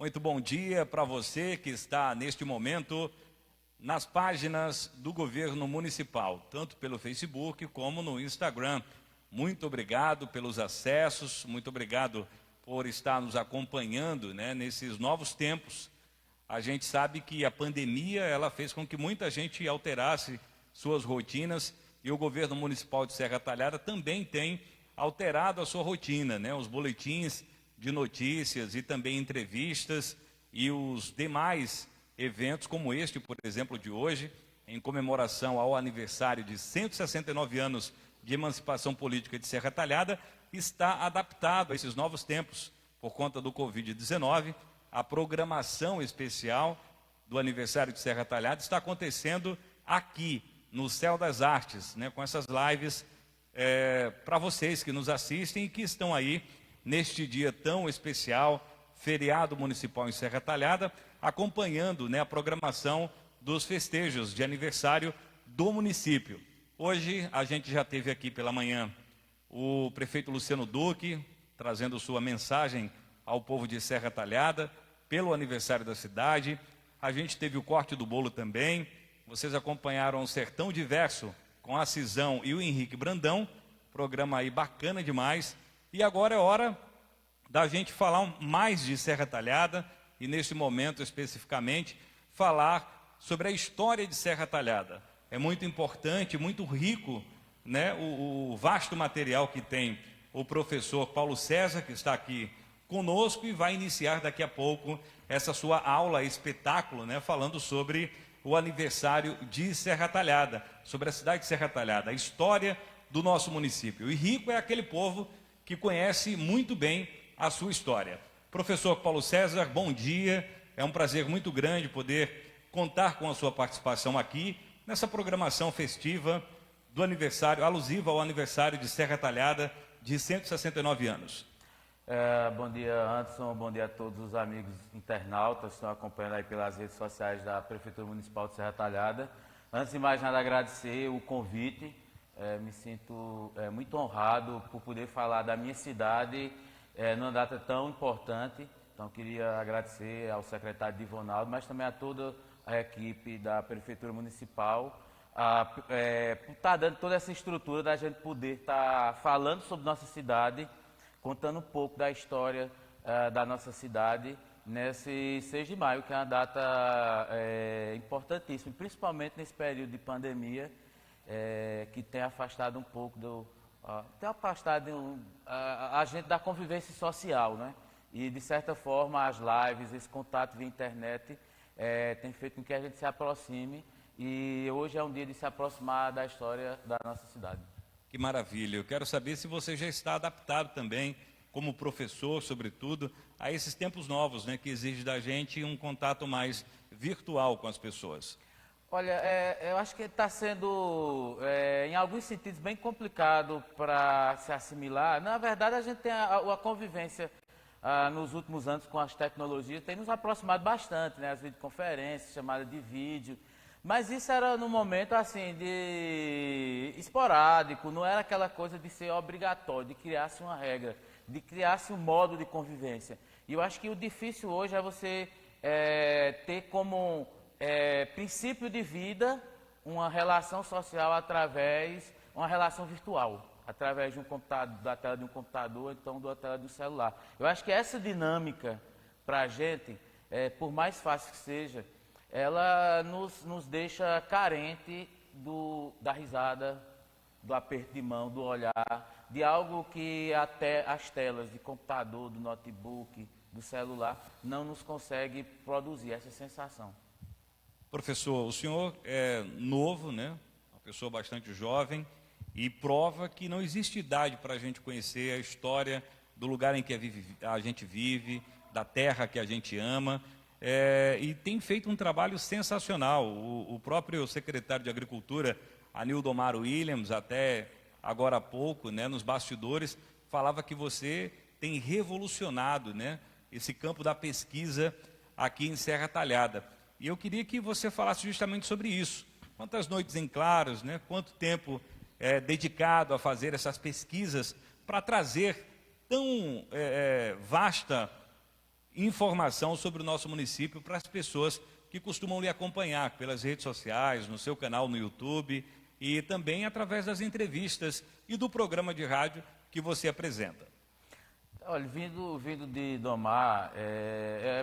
Muito bom dia para você que está neste momento nas páginas do governo municipal, tanto pelo Facebook como no Instagram. Muito obrigado pelos acessos, muito obrigado por estar nos acompanhando, nesses novos tempos. A gente sabe que a pandemia ela fez com que muita gente alterasse suas rotinas e o governo municipal de Serra Talhada também tem alterado a sua rotina, os boletins de notícias e também entrevistas e os demais eventos como este, por exemplo, de hoje, em comemoração ao aniversário de 169 anos de emancipação política de Serra Talhada, está adaptado a esses novos tempos por conta do Covid-19. A programação especial do aniversário de Serra Talhada está acontecendo aqui no Céu das Artes, com essas lives para vocês que nos assistem e que estão aí neste dia tão especial, feriado municipal em Serra Talhada, acompanhando a programação dos festejos de aniversário do município. Hoje a gente já teve aqui pela manhã o prefeito Luciano Duque, trazendo sua mensagem ao povo de Serra Talhada, pelo aniversário da cidade. A gente teve o corte do bolo também. Vocês acompanharam o Sertão Diverso com a Cisão e o Henrique Brandão, programa aí bacana demais. E agora é hora da gente falar mais de Serra Talhada e, neste momento especificamente, falar sobre a história de Serra Talhada. É muito importante, muito rico, o vasto material que tem o professor Paulo César, que está aqui conosco e vai iniciar daqui a pouco essa sua aula, espetáculo, falando sobre o aniversário de Serra Talhada, sobre a cidade de Serra Talhada, a história do nosso município. E rico é aquele povo que conhece muito bem a sua história. Professor Paulo César, bom dia. É um prazer muito grande poder contar com a sua participação aqui nessa programação festiva do aniversário, alusiva ao aniversário de Serra Talhada de 169 anos. Bom dia, Anderson. Bom dia a todos os amigos internautas que estão acompanhando aí pelas redes sociais da Prefeitura Municipal de Serra Talhada. Antes de mais nada, agradecer o convite. Me sinto muito honrado por poder falar da minha cidade numa data tão importante. Então, queria agradecer ao secretário Divonaldo, mas também a toda a equipe da Prefeitura Municipal por estar dando toda essa estrutura da gente poder estar falando sobre nossa cidade, contando um pouco da história da nossa cidade nesse 6 de maio, que é uma data importantíssima, principalmente nesse período de pandemia, que tem afastado um pouco a gente da convivência social, E, de certa forma, as lives, esse contato via internet, tem feito com que a gente se aproxime, e hoje é um dia de se aproximar da história da nossa cidade. Que maravilha. Eu quero saber se você já está adaptado também, como professor, sobretudo, a esses tempos novos, que exigem da gente um contato mais virtual com as pessoas. Olha, eu acho que está sendo, em alguns sentidos, bem complicado para se assimilar. Na verdade, a gente tem a convivência nos últimos anos com as tecnologias, tem nos aproximado bastante, as videoconferências, chamadas de vídeo. Mas isso era num momento assim de esporádico, não era aquela coisa de ser obrigatório, de criar-se uma regra, de criar-se um modo de convivência. E eu acho que o difícil hoje é você ter como princípio de vida uma relação social uma relação virtual, através de um computador, da tela de um computador, então da tela de um celular. Eu acho que essa dinâmica, para a gente, por mais fácil que seja, ela nos deixa carente da risada, do aperto de mão, do olhar, de algo que até as telas de computador, do notebook, do celular, não nos consegue produzir essa sensação. Professor, o senhor é novo, uma pessoa bastante jovem, e prova que não existe idade para a gente conhecer a história do lugar em que a gente vive, da terra que a gente ama. E tem feito um trabalho sensacional. O próprio secretário de Agricultura, Anildomar Williams, até agora há pouco, nos bastidores, falava que você tem revolucionado esse campo da pesquisa aqui em Serra Talhada. E eu queria que você falasse justamente sobre isso. Quantas noites em claros, quanto tempo dedicado a fazer essas pesquisas para trazer tão vasta informação sobre o nosso município para as pessoas que costumam lhe acompanhar pelas redes sociais, no seu canal no YouTube e também através das entrevistas e do programa de rádio que você apresenta. Olha, vindo de Domar,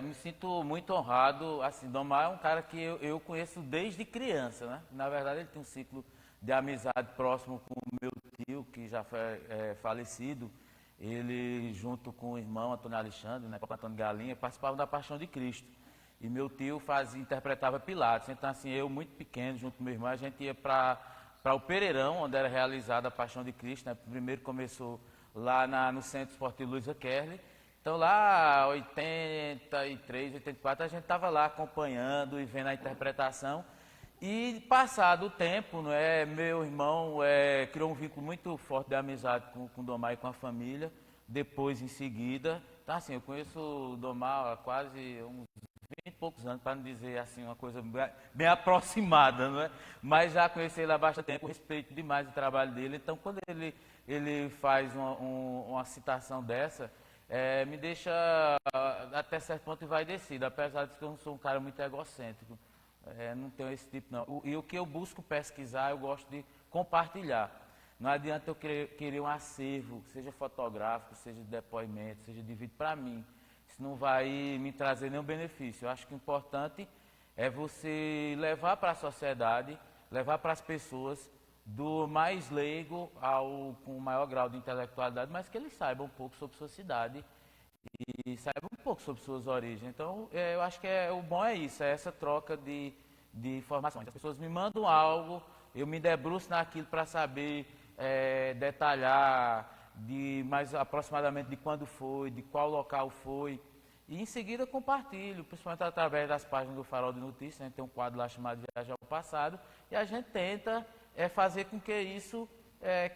me sinto muito honrado. Assim, Domar é um cara que eu conheço desde criança, né? Na verdade, ele tem um ciclo de amizade próximo com o meu tio, que já foi falecido. Ele, junto com o irmão Antônio Alexandre, né, Antônio Galinha, participavam da Paixão de Cristo. E meu tio interpretava Pilatos. Então, assim, eu muito pequeno, junto com meu irmão, a gente ia para o Pereirão, onde era realizada a Paixão de Cristo, né? Primeiro começou lá no Centro Esportivo Luiza Kerley. Então lá, 83, 84, a gente estava lá acompanhando e vendo a interpretação. E passado o tempo, meu irmão criou um vínculo muito forte de amizade com o Domar e com a família. Depois, em seguida, então assim, eu conheço o Domar há quase uns 20 e poucos anos, para não dizer assim, uma coisa bem aproximada, não é? Mas já conheci ele há bastante tempo, respeito demais o trabalho dele. Então, quando ele faz uma citação dessa, me deixa até certo ponto envaidecido, apesar de que eu não sou um cara muito egocêntrico. Não tenho esse tipo, não. E o que eu busco pesquisar, eu gosto de compartilhar. Não adianta eu querer um acervo, seja fotográfico, seja de depoimento, seja de vídeo, para mim. Isso não vai me trazer nenhum benefício. Eu acho que o importante é você levar para a sociedade, levar para as pessoas, do mais leigo ao com o maior grau de intelectualidade, mas que eles saibam um pouco sobre sua cidade e saibam um pouco sobre suas origens. Então, eu acho que o bom é isso, é essa troca de informações. As pessoas me mandam algo, eu me debruço naquilo para saber detalhar mais aproximadamente de quando foi, de qual local foi, e em seguida compartilho, principalmente através das páginas do Farol de Notícias. A gente tem um quadro lá chamado Viagem ao Passado, e a gente tenta fazer com que isso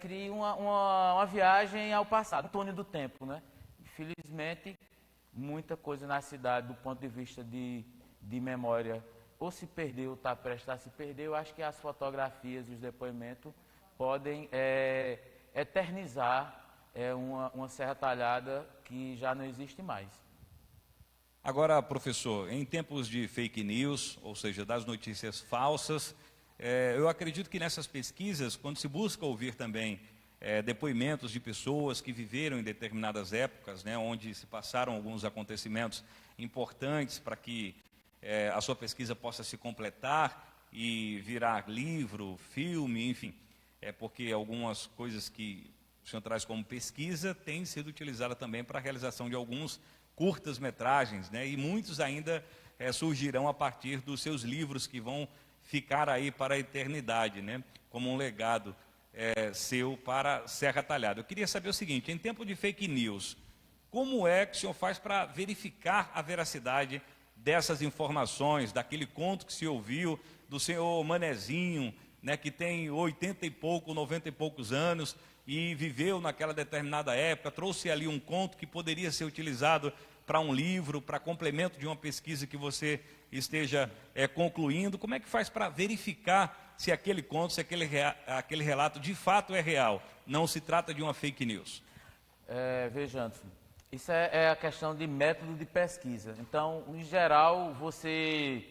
crie uma viagem ao passado, um túnel do tempo, né? Infelizmente, muita coisa na cidade, do ponto de vista de memória, ou se perdeu, ou está prestes a se perder. Eu acho que as fotografias e os depoimentos podem eternizar uma Serra Talhada que já não existe mais. Agora, professor, em tempos de fake news, ou seja, das notícias falsas, eu acredito que nessas pesquisas, quando se busca ouvir também depoimentos de pessoas que viveram em determinadas épocas, né, onde se passaram alguns acontecimentos importantes para que a sua pesquisa possa se completar e virar livro, filme, enfim, porque algumas coisas que o senhor traz como pesquisa têm sido utilizadas também para a realização de alguns curtas-metragens, né, e muitos ainda surgirão a partir dos seus livros que vão ficar aí para a eternidade, né, como um legado seu para Serra Talhada. Eu queria saber o seguinte, em tempo de fake news, como é que o senhor faz para verificar a veracidade dessas informações, daquele conto que se ouviu do senhor Manezinho, né, que tem 80 e pouco, 90 e poucos anos e viveu naquela determinada época, trouxe ali um conto que poderia ser utilizado para um livro, para complemento de uma pesquisa que você esteja concluindo. Como é que faz para verificar se aquele conto, se aquele relato de fato é real, não se trata de uma fake news? Veja, Anderson, isso é a questão de método de pesquisa. Então, em geral, você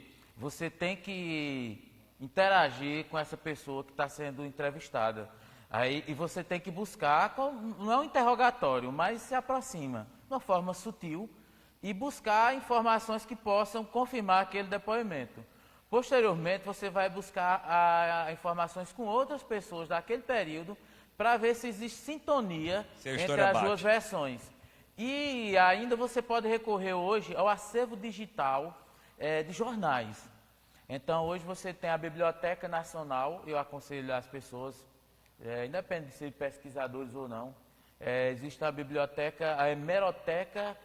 tem que interagir com essa pessoa que está sendo entrevistada. E você tem que buscar, não é um interrogatório, mas se aproxima, de uma forma sutil, e buscar informações que possam confirmar aquele depoimento. Posteriormente, você vai buscar informações com outras pessoas daquele período para ver se existe sintonia entre as duas versões. E ainda você pode recorrer hoje ao acervo digital de jornais. Então, hoje você tem a Biblioteca Nacional, eu aconselho as pessoas, independente de ser pesquisadores ou não, existe a biblioteca, a Hemeroteca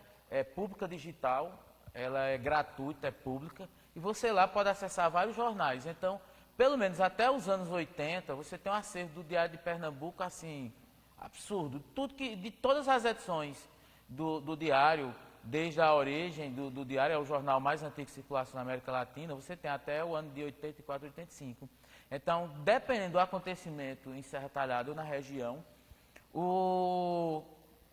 Pública Digital, ela é gratuita, é pública, e você lá pode acessar vários jornais. Então, pelo menos até os anos 80, você tem um acervo do Diário de Pernambuco, assim, absurdo. De todas as edições do Diário, desde a origem do Diário, é o jornal mais antigo que circulasse na América Latina, você tem até o ano de 84, 85. Então, dependendo do acontecimento em Serra Talhada ou na região,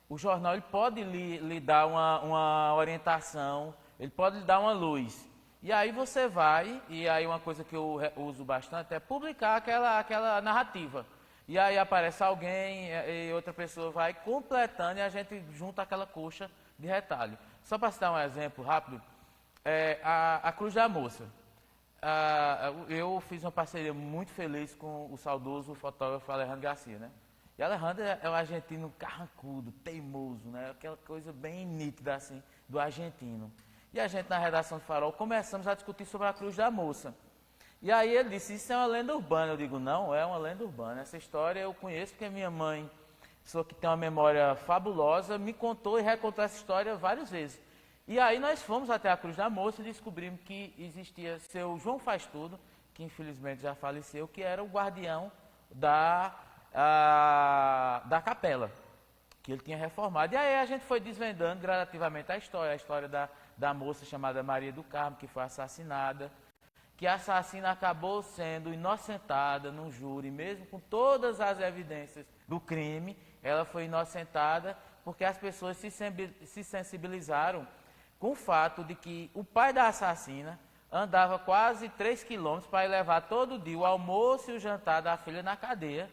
o jornal ele pode lhe dar uma orientação, ele pode lhe dar uma luz. E aí você vai, e aí uma coisa que eu uso bastante é publicar aquela narrativa. E aí aparece alguém e outra pessoa vai completando e a gente junta aquela coxa de retalho. Só para citar um exemplo rápido, a Cruz da Moça. Eu fiz uma parceria muito feliz com o saudoso fotógrafo Alejandro Garcia, né? E Alejandro é um argentino carrancudo, teimoso, né? Aquela coisa bem nítida assim, do argentino. E a gente na redação do Farol começamos a discutir sobre a Cruz da Moça. E aí ele disse, isso é uma lenda urbana. Eu digo, não, é uma lenda urbana. Essa história eu conheço porque minha mãe, pessoa que tem uma memória fabulosa, me contou e recontou essa história várias vezes. E aí nós fomos até a Cruz da Moça e descobrimos que existia seu João Faz Tudo, que infelizmente já faleceu, que era o guardião da capela, que ele tinha reformado. E aí a gente foi desvendando gradativamente a história da moça chamada Maria do Carmo, que foi assassinada, que a assassina acabou sendo inocentada no júri, mesmo com todas as evidências do crime, ela foi inocentada porque as pessoas se sensibilizaram com o fato de que o pai da assassina andava quase 3 quilômetros para ir levar todo dia o almoço e o jantar da filha na cadeia,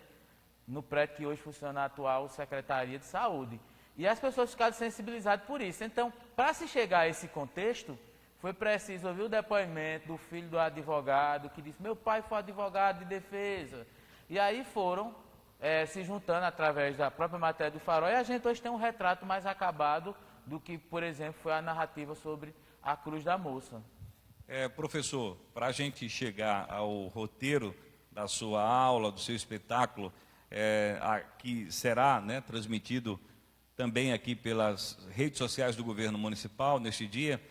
no prédio que hoje funciona a atual Secretaria de Saúde. E as pessoas ficaram sensibilizadas por isso. Então, para se chegar a esse contexto, foi preciso ouvir o depoimento do filho do advogado, que disse, meu pai foi advogado de defesa. E aí foram se juntando através da própria matéria do Farol, e a gente hoje tem um retrato mais acabado do que, por exemplo, foi a narrativa sobre a Cruz da Moça. Professor, para a gente chegar ao roteiro da sua aula, do seu espetáculo, que será, né, transmitido também aqui pelas redes sociais do governo municipal neste dia,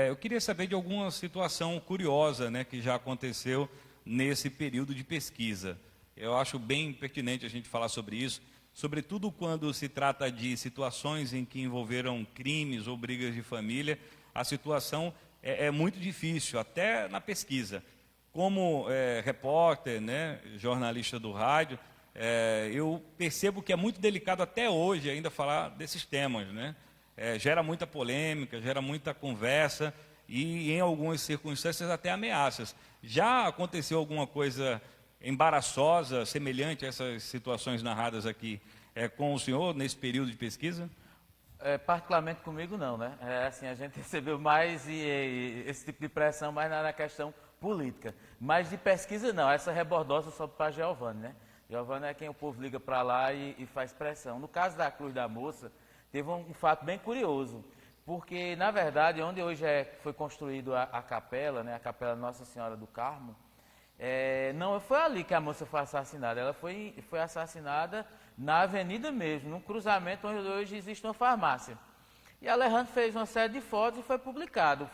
eu queria saber de alguma situação curiosa, né, que já aconteceu nesse período de pesquisa. Eu acho bem pertinente a gente falar sobre isso, sobretudo quando se trata de situações em que envolveram crimes ou brigas de família. A situação é muito difícil, até na pesquisa. Como repórter, né, jornalista do rádio, eu percebo que é muito delicado até hoje ainda falar desses temas, né? Gera muita polêmica, gera muita conversa e, em algumas circunstâncias, até ameaças. Já aconteceu alguma coisa embaraçosa, semelhante a essas situações narradas aqui com o senhor nesse período de pesquisa? Particularmente comigo não, né? Assim, a gente recebeu mais esse tipo de pressão mais na questão política. Mas de pesquisa não, essa rebordosa só para a Giovana, né? Giovana é quem o povo liga para lá e faz pressão. No caso da Cruz da Moça, teve um fato bem curioso, porque, na verdade, onde hoje foi construída a capela, né, a Capela Nossa Senhora do Carmo, não foi ali que a moça foi assassinada, ela foi assassinada na avenida mesmo, num cruzamento onde hoje existe uma farmácia. E Alejandro fez uma série de fotos e foi publicado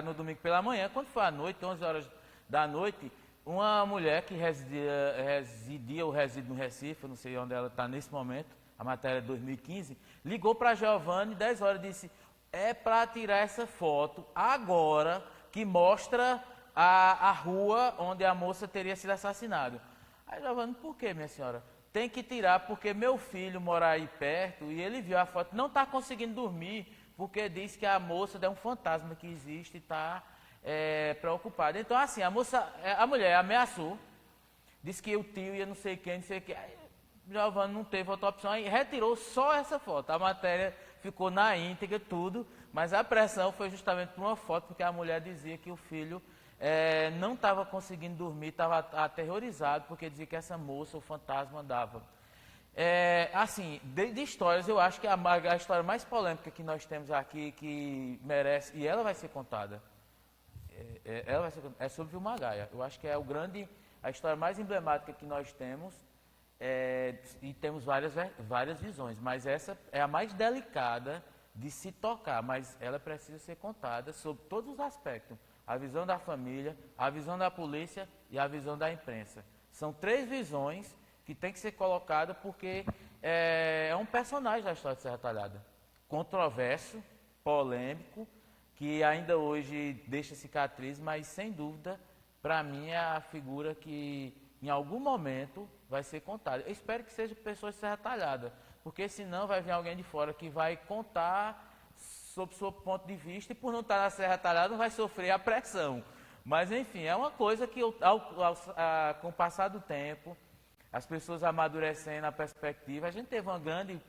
no domingo pela manhã. Quando foi à noite, 11 horas da noite, uma mulher que residia ou reside no Recife, eu não sei onde ela está nesse momento, a matéria é de 2015, ligou para a Giovana 10 horas e disse, para tirar essa foto agora que mostra a rua onde a moça teria sido assassinada. Aí Giovana, por que, minha senhora? Tem que tirar porque meu filho mora aí perto e ele viu a foto, não está conseguindo dormir porque diz que a moça é um fantasma que existe e está preocupada. Então, assim, a mulher ameaçou, disse que o tio ia não sei quem, Aí Giovana não teve outra opção, aí retirou só essa foto. A matéria ficou na íntegra, tudo, mas a pressão foi justamente por uma foto, porque a mulher dizia que o filho não estava conseguindo dormir, estava aterrorizado, porque dizia que essa moça, o fantasma, andava. Assim, de histórias, eu acho que a história mais polêmica que nós temos aqui, que merece, e ela vai ser contada, é sobre Vilma Gaia. Eu acho que é a história mais emblemática que nós temos, e temos várias visões, mas essa é a mais delicada de se tocar, mas ela precisa ser contada sobre todos os aspectos. A visão da família, a visão da polícia e a visão da imprensa. São 3 visões que tem que ser colocadas porque é um personagem da história de Serra Talhada. Controverso, polêmico, que ainda hoje deixa cicatriz, mas sem dúvida, para mim é a figura que em algum momento vai ser contada. Eu espero que seja pessoas de Serra Talhada, porque senão vai vir alguém de fora que vai contar sob o seu ponto de vista e por não estar na Serra Talhada não vai sofrer a pressão. Mas enfim, é uma coisa que com o passar do tempo, as pessoas amadurecendo a perspectiva, a gente teve uma grande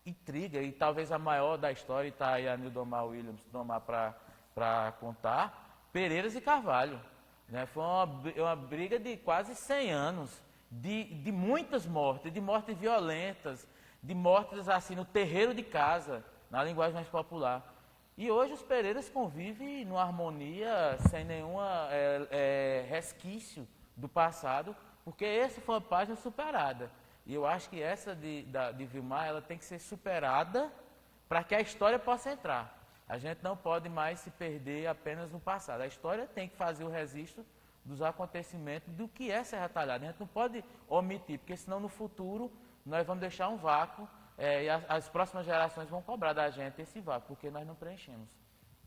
intriga e talvez a maior da história, e está aí a Nildomar Williams para contar, Pereiras e Carvalho. Né? Foi uma briga de quase 100 anos, de muitas mortes, de mortes violentas, de mortes assim no terreiro de casa, na linguagem mais popular. E hoje os Pereiras convivem numa harmonia, sem nenhum resquício do passado, porque essa foi uma página superada. E eu acho que essa de Vilmar, ela tem que ser superada para que a história possa entrar. A gente não pode mais se perder apenas no passado. A história tem que fazer o registro dos acontecimentos do que é Serra Talhada. A gente não pode omitir, porque senão no futuro nós vamos deixar um vácuo e as próximas gerações vão cobrar da gente esse vácuo, porque nós não preenchemos.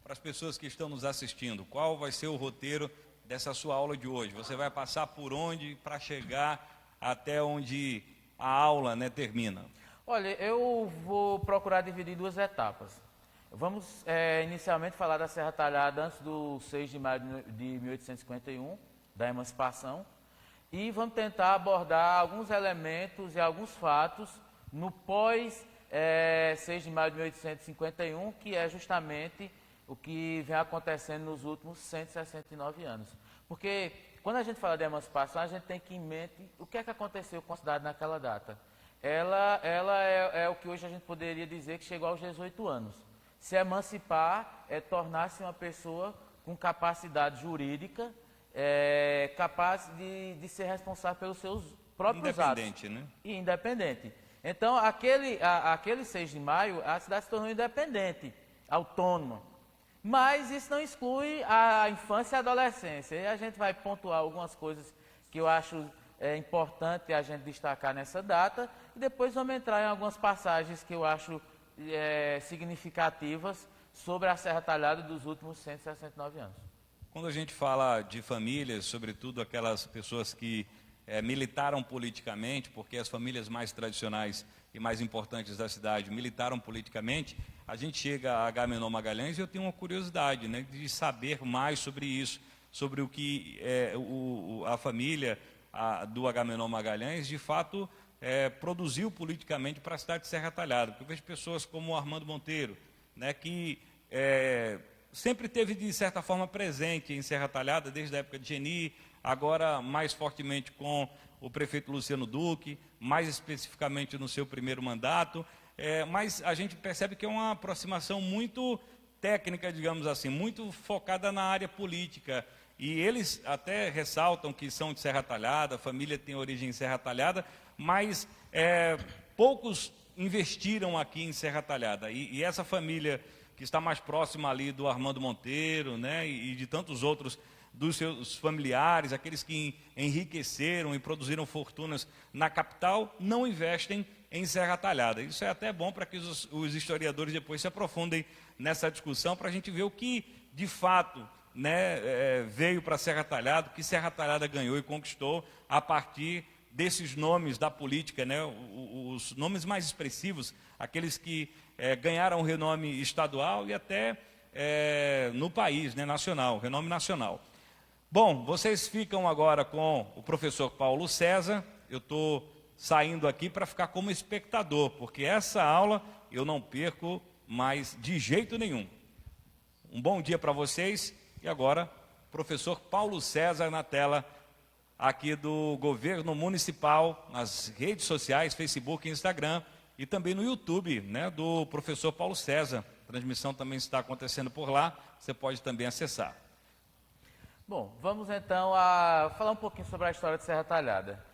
Para as pessoas que estão nos assistindo, qual vai ser o roteiro dessa sua aula de hoje? Você vai passar por onde para chegar até onde a aula, né, termina? Olha, eu vou procurar dividir em duas etapas. Vamos inicialmente falar da Serra Talhada antes do 6 de maio de 1851, da emancipação, e vamos tentar abordar alguns elementos e alguns fatos no pós 6 de maio de 1851, que é justamente o que vem acontecendo nos últimos 169 anos. Porque quando a gente fala de emancipação, a gente tem que ir em mente o que é que aconteceu com a cidade naquela data. Ela é o que hoje a gente poderia dizer que chegou aos 18 anos. Se emancipar é tornar-se uma pessoa com capacidade jurídica, capaz de ser responsável pelos seus próprios atos. Independente, né? E independente. Então, aquele 6 de maio, a cidade se tornou independente, autônoma. Mas isso não exclui a infância e a adolescência. E a gente vai pontuar algumas coisas que eu acho importante a gente destacar nessa data. E depois vamos entrar em algumas passagens que eu acho significativas sobre a Serra Talhada dos últimos 169 anos. Quando a gente fala de famílias, sobretudo aquelas pessoas que militaram politicamente, porque as famílias mais tradicionais e mais importantes da cidade militaram politicamente, a gente chega a Agamenon Magalhães e eu tenho uma curiosidade, né, de saber mais sobre isso, sobre o que a família do Agamenon Magalhães, de fato, produziu politicamente para a cidade de Serra Talhada. Porque eu vejo pessoas como o Armando Monteiro, né, que sempre teve, de certa forma, presente em Serra Talhada, desde a época de Geni, agora mais fortemente com o prefeito Luciano Duque, mais especificamente no seu primeiro mandato, mas a gente percebe que é uma aproximação muito técnica, digamos assim, muito focada na área política. E eles até ressaltam que são de Serra Talhada, a família tem origem em Serra Talhada, mas poucos investiram aqui em Serra Talhada. E essa família que está mais próxima ali do Armando Monteiro, né, e de tantos outros dos seus familiares, aqueles que enriqueceram e produziram fortunas na capital, não investem em Serra Talhada. Isso é até bom para que os historiadores depois se aprofundem nessa discussão, para a gente ver o que, de fato, né, veio para Serra Talhada, o que Serra Talhada ganhou e conquistou a partir desses nomes da política, né, os nomes mais expressivos, aqueles que ganharam renome estadual e até no país, né, nacional, renome nacional. Bom, vocês ficam agora com o professor Paulo César. Eu estou saindo aqui para ficar como espectador, porque essa aula eu não perco mais de jeito nenhum. Um bom dia para vocês. E agora, professor Paulo César na tela aqui do Governo Municipal, nas redes sociais, Facebook e Instagram, e também no YouTube, né, do professor Paulo César. A transmissão também está acontecendo por lá, você pode também acessar. Bom, vamos então falar um pouquinho sobre a história de Serra Talhada.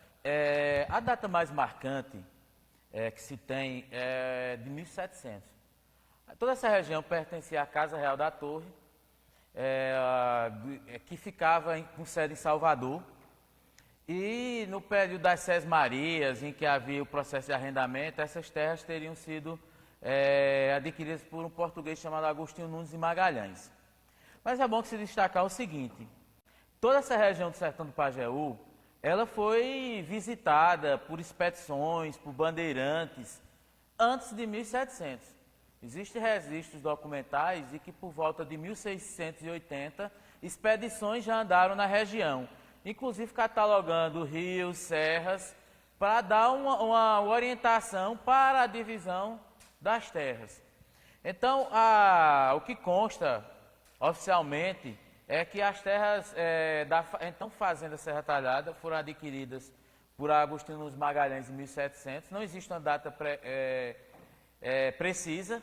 A data mais marcante que se tem é de 1700. Toda essa região pertencia à Casa Real da Torre, que ficava com sede em Salvador. E no período das Sés Marias, em que havia o processo de arrendamento, essas terras teriam sido adquiridas por um português chamado Agostinho Nunes de Magalhães. Mas é bom que se destacar o seguinte: toda essa região do Sertão do Pajeú, ela foi visitada por expedições, por bandeirantes, antes de 1700. Existem registros documentais de que por volta de 1680, expedições já andaram na região, inclusive catalogando rios, serras, para dar uma orientação para a divisão das terras. Então, o que consta oficialmente é que as terras da então Fazenda Serra Talhada foram adquiridas por Agostinho Magalhães em 1700. Não existe uma data precisa,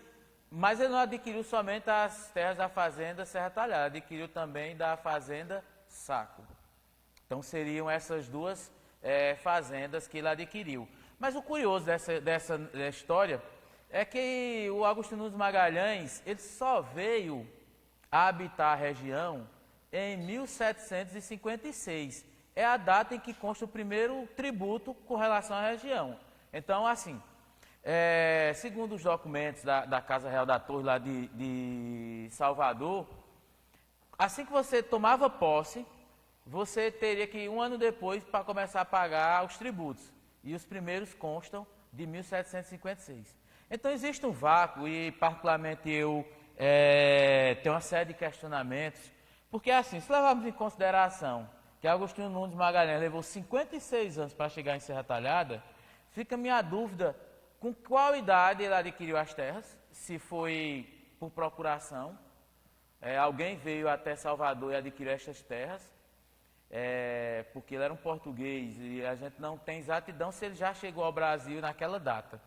mas ele não adquiriu somente as terras da Fazenda Serra Talhada, adquiriu também da Fazenda Saco. Então seriam essas duas fazendas que ele adquiriu. Mas o curioso dessa história é que o Agostinho Magalhães ele só veio a habitar a região em 1756. É a data em que consta o primeiro tributo com relação à região. Então, assim, segundo os documentos da Casa Real da Torre, lá de Salvador, assim que você tomava posse, você teria que ir um ano depois para começar a pagar os tributos. E os primeiros constam de 1756. Então existe um vácuo e, particularmente, eu tenho uma série de questionamentos, porque, assim, se levarmos em consideração que Agostinho Nunes Magalhães levou 56 anos para chegar em Serra Talhada, fica minha dúvida com qual idade ele adquiriu as terras, se foi por procuração, alguém veio até Salvador e adquiriu estas terras, porque ele era um português e a gente não tem exatidão se ele já chegou ao Brasil naquela data.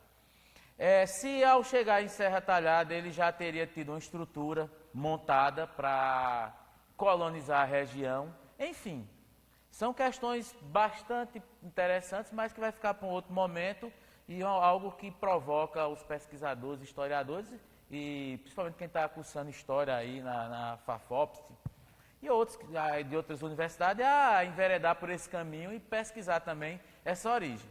Se ao chegar em Serra Talhada ele já teria tido uma estrutura montada para colonizar a região, enfim, são questões bastante interessantes, mas que vai ficar para um outro momento e algo que provoca os pesquisadores, historiadores e principalmente quem está cursando história aí na FAFOPS e outros de outras universidades a enveredar por esse caminho e pesquisar também essa origem.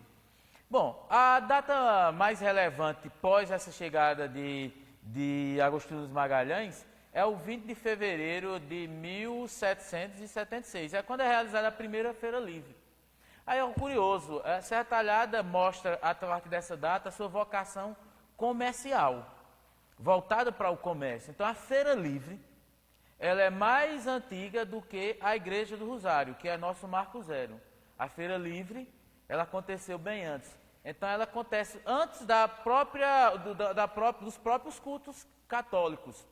Bom, a data mais relevante pós essa chegada de Agostinho dos Magalhães é o 20 de fevereiro de 1776, é quando é realizada a primeira Feira Livre. Aí é um curioso, a Serra Talhada mostra, a partir dessa data, a sua vocação comercial, voltada para o comércio. Então, a Feira Livre, ela é mais antiga do que a Igreja do Rosário, que é nosso marco zero. A Feira Livre, ela aconteceu bem antes. Então, ela acontece antes dos próprios cultos católicos.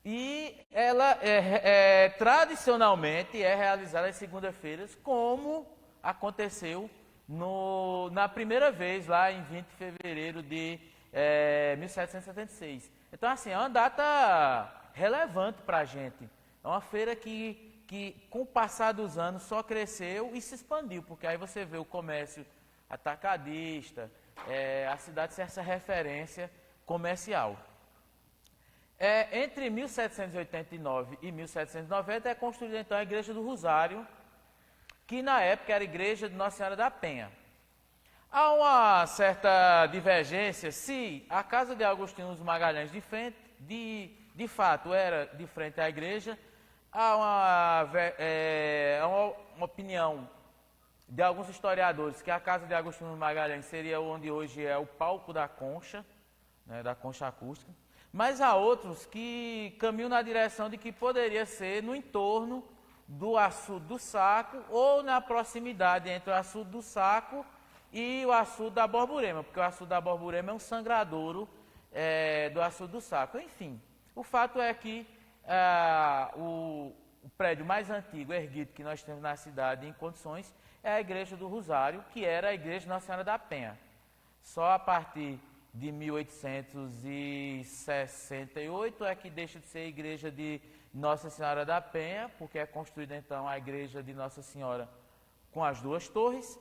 E ela, tradicionalmente, é realizada às segundas-feiras, como aconteceu na primeira vez, lá em 20 de fevereiro de 1776. Então, assim, é uma data relevante para a gente. É uma feira que, com o passar dos anos, só cresceu e se expandiu, porque aí você vê o comércio atacadista, a cidade ser essa referência comercial. Entre 1789 e 1790 é construída, então, a Igreja do Rosário, que na época era a Igreja de Nossa Senhora da Penha. Há uma certa divergência se a casa de Agostinho dos Magalhães de fato era de frente à igreja. Há uma opinião de alguns historiadores que a casa de Agostinho dos Magalhães seria onde hoje é o palco da concha, né, da concha acústica. Mas há outros que caminham na direção de que poderia ser no entorno do Açude do Saco ou na proximidade entre o Açude do Saco e o Açude da Borborema, porque o Açude da Borborema é um sangradouro do Açude do Saco. Enfim, o fato é que o prédio mais antigo erguido que nós temos na cidade em condições é a Igreja do Rosário, que era a Igreja de Nossa Senhora da Penha. Só a partir de 1868 é que deixa de ser a Igreja de Nossa Senhora da Penha, porque é construída então a Igreja de Nossa Senhora com as duas torres,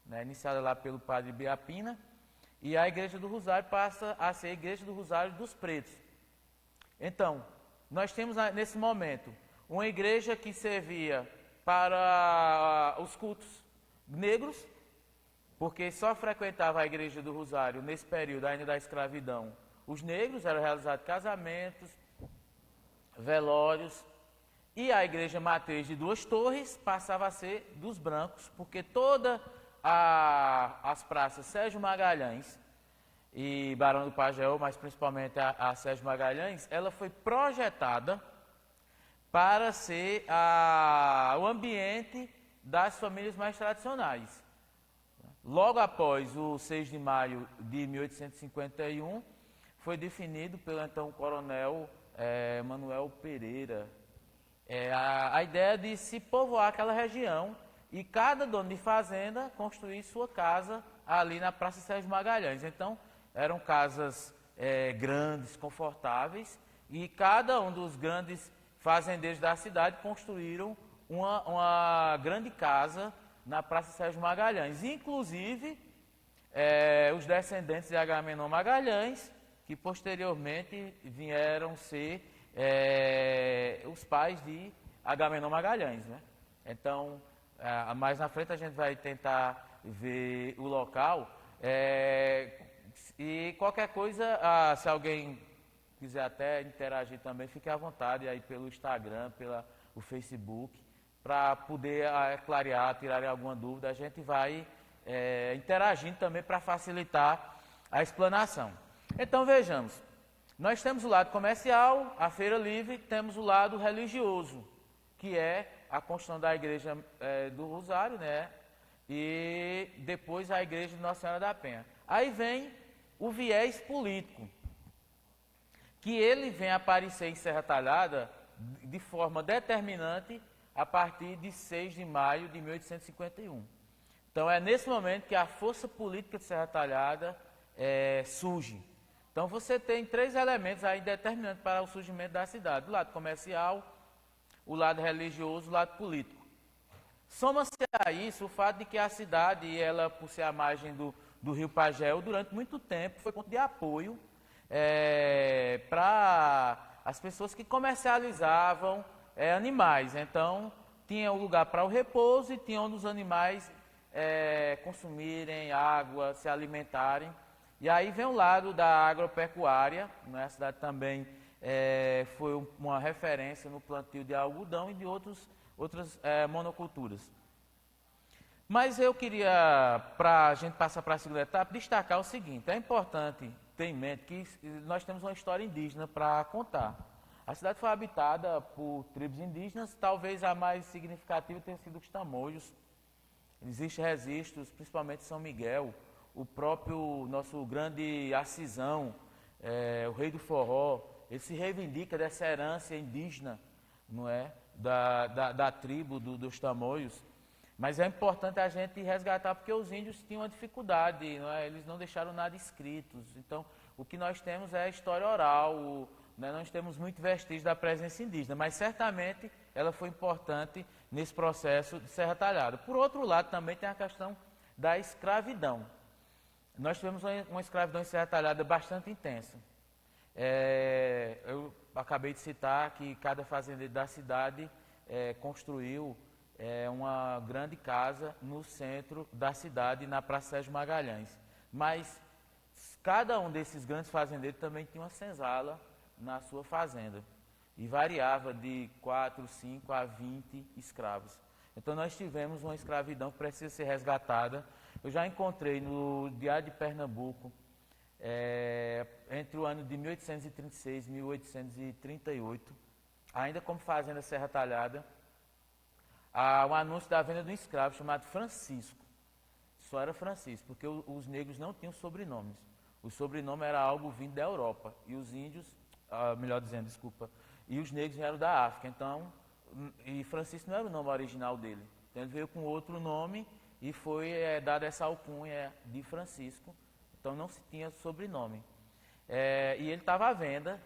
né, iniciada lá pelo padre Biapina, e a Igreja do Rosário passa a ser a Igreja do Rosário dos Pretos. Então, nós temos nesse momento uma igreja que servia para os cultos negros, porque só frequentava a Igreja do Rosário nesse período ainda da escravidão. Os negros, eram realizados casamentos, velórios E a igreja matriz de Duas Torres passava a ser dos brancos, porque todas as praças Sérgio Magalhães e Barão do Pajeú, mas principalmente a Sérgio Magalhães, ela foi projetada para ser o ambiente das famílias mais tradicionais. Logo após o 6 de maio de 1851, foi definido pelo então coronel Manuel Pereira a ideia de se povoar aquela região e cada dono de fazenda construir sua casa ali na Praça Sérgio Magalhães. Então, eram casas grandes, confortáveis, e cada um dos grandes fazendeiros da cidade construíram uma grande casa na Praça Sérgio Magalhães. Inclusive, os descendentes de Agamenon Magalhães, que posteriormente vieram ser os pais de Agamenon Magalhães, né? Então, mais na frente a gente vai tentar ver o local. E qualquer coisa, se alguém quiser até interagir também, fique à vontade aí pelo Instagram, pelo Facebook, para poder clarear, tirar alguma dúvida. A gente vai interagindo também para facilitar a explanação. Então vejamos, nós temos o lado comercial, a feira livre, temos o lado religioso, que é a construção da igreja do Rosário, né? E depois a igreja de Nossa Senhora da Penha. Aí vem o viés político, que ele vem aparecer em Serra Talhada de forma determinante a partir de 6 de maio de 1851. Então é nesse momento que a força política de Serra Talhada surge. Então você tem três elementos aí determinantes para o surgimento da cidade: o lado comercial, o lado religioso, o lado político. Soma-se a isso o fato de que a cidade, ela, por ser à margem do rio Pajeú, durante muito tempo foi ponto de apoio para as pessoas que comercializavam animais. Então, tinha um lugar para o repouso e tinha onde os animais consumirem água, se alimentarem. E aí vem o lado da agropecuária, né? A cidade também foi uma referência no plantio de algodão e de outras monoculturas. Mas eu queria, para a gente passar para a segunda etapa, destacar o seguinte: é importante ter em mente que nós temos uma história indígena para contar. A cidade foi habitada por tribos indígenas, talvez a mais significativa tenha sido os Tamoios. Existem registros, principalmente São Miguel, o próprio nosso grande Acisão, o rei do forró, ele se reivindica dessa herança indígena, não é? Da tribo dos Tamoios. Mas é importante a gente resgatar, porque os índios tinham uma dificuldade, não é? Eles não deixaram nada escritos. Então, o que nós temos é a história oral, né? Nós temos muito vestígio da presença indígena, mas certamente ela foi importante nesse processo de Serra Talhada. Por outro lado, também tem a questão da escravidão. Nós tivemos uma escravidão em Serra Talhada bastante intensa. Eu acabei de citar que cada fazendeiro da cidade construiu uma grande casa no centro da cidade, na Praça Sérgio Magalhães. Mas cada um desses grandes fazendeiros também tinha uma senzala na sua fazenda. E variava de 4, 5 a 20 escravos. Então nós tivemos uma escravidão que precisa ser resgatada. Eu já encontrei no Diário de Pernambuco, entre o ano de 1836 e 1838, ainda como fazenda Serra Talhada, um anúncio da venda de um escravo chamado Francisco. Só era Francisco, porque os negros não tinham sobrenomes. O sobrenome era algo vindo da Europa. E os índios, melhor dizendo, desculpa, e os negros vieram da África. Então, e Francisco não era o nome original dele. Então ele veio com outro nome e foi dada essa alcunha de Francisco. Então não se tinha sobrenome. E ele estava à venda.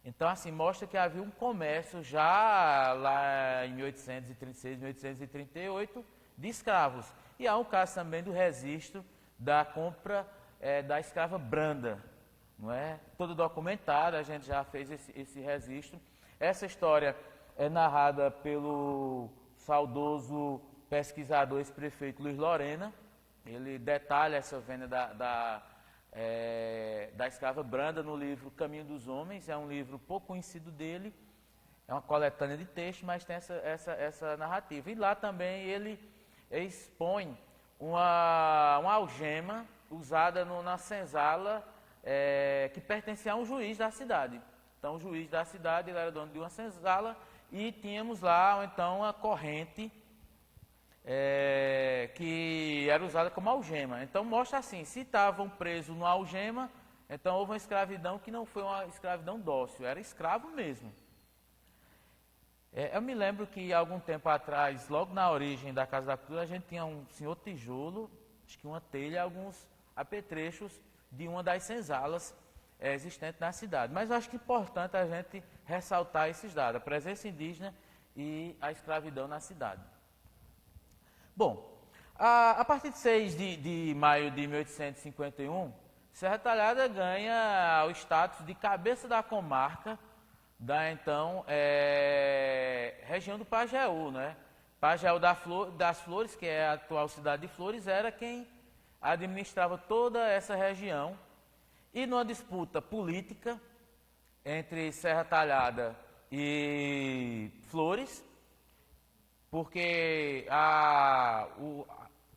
Então, assim, mostra que havia um comércio já lá em 1836, 1838, de escravos. E há um caso também do registro da compra da escrava Branda, não é? Todo documentado, a gente já fez esse registro. Essa história é narrada pelo saudoso pesquisador, ex-prefeito Luiz Lorena. Ele detalha essa venda da escrava Branda no livro Caminho dos Homens. É um livro pouco conhecido dele, é uma coletânea de textos, mas tem essa narrativa. E lá também ele expõe uma algema usada na senzala que pertencia a um juiz da cidade. Então, o juiz da cidade ele era dono de uma senzala e tínhamos lá, então, a corrente que era usada como algema. Então, mostra assim, se estavam presos numa algema, então houve uma escravidão que não foi uma escravidão dócil, era escravo mesmo. Eu me lembro que, algum tempo atrás, logo na origem da Casa da Cultura, a gente tinha um senhor tijolo, acho que uma telha, alguns apetrechos de uma das senzalas existentes na cidade. Mas eu acho que é importante a gente ressaltar esses dados, a presença indígena e a escravidão na cidade. Bom, a partir de 6 de maio de 1851, Serra Talhada ganha o status de cabeça da comarca da, então, região do Pajeú, né? Pajeú das Flores, que é a atual cidade de Flores, era quem administrava toda essa região. E numa disputa política entre Serra Talhada e Flores, porque o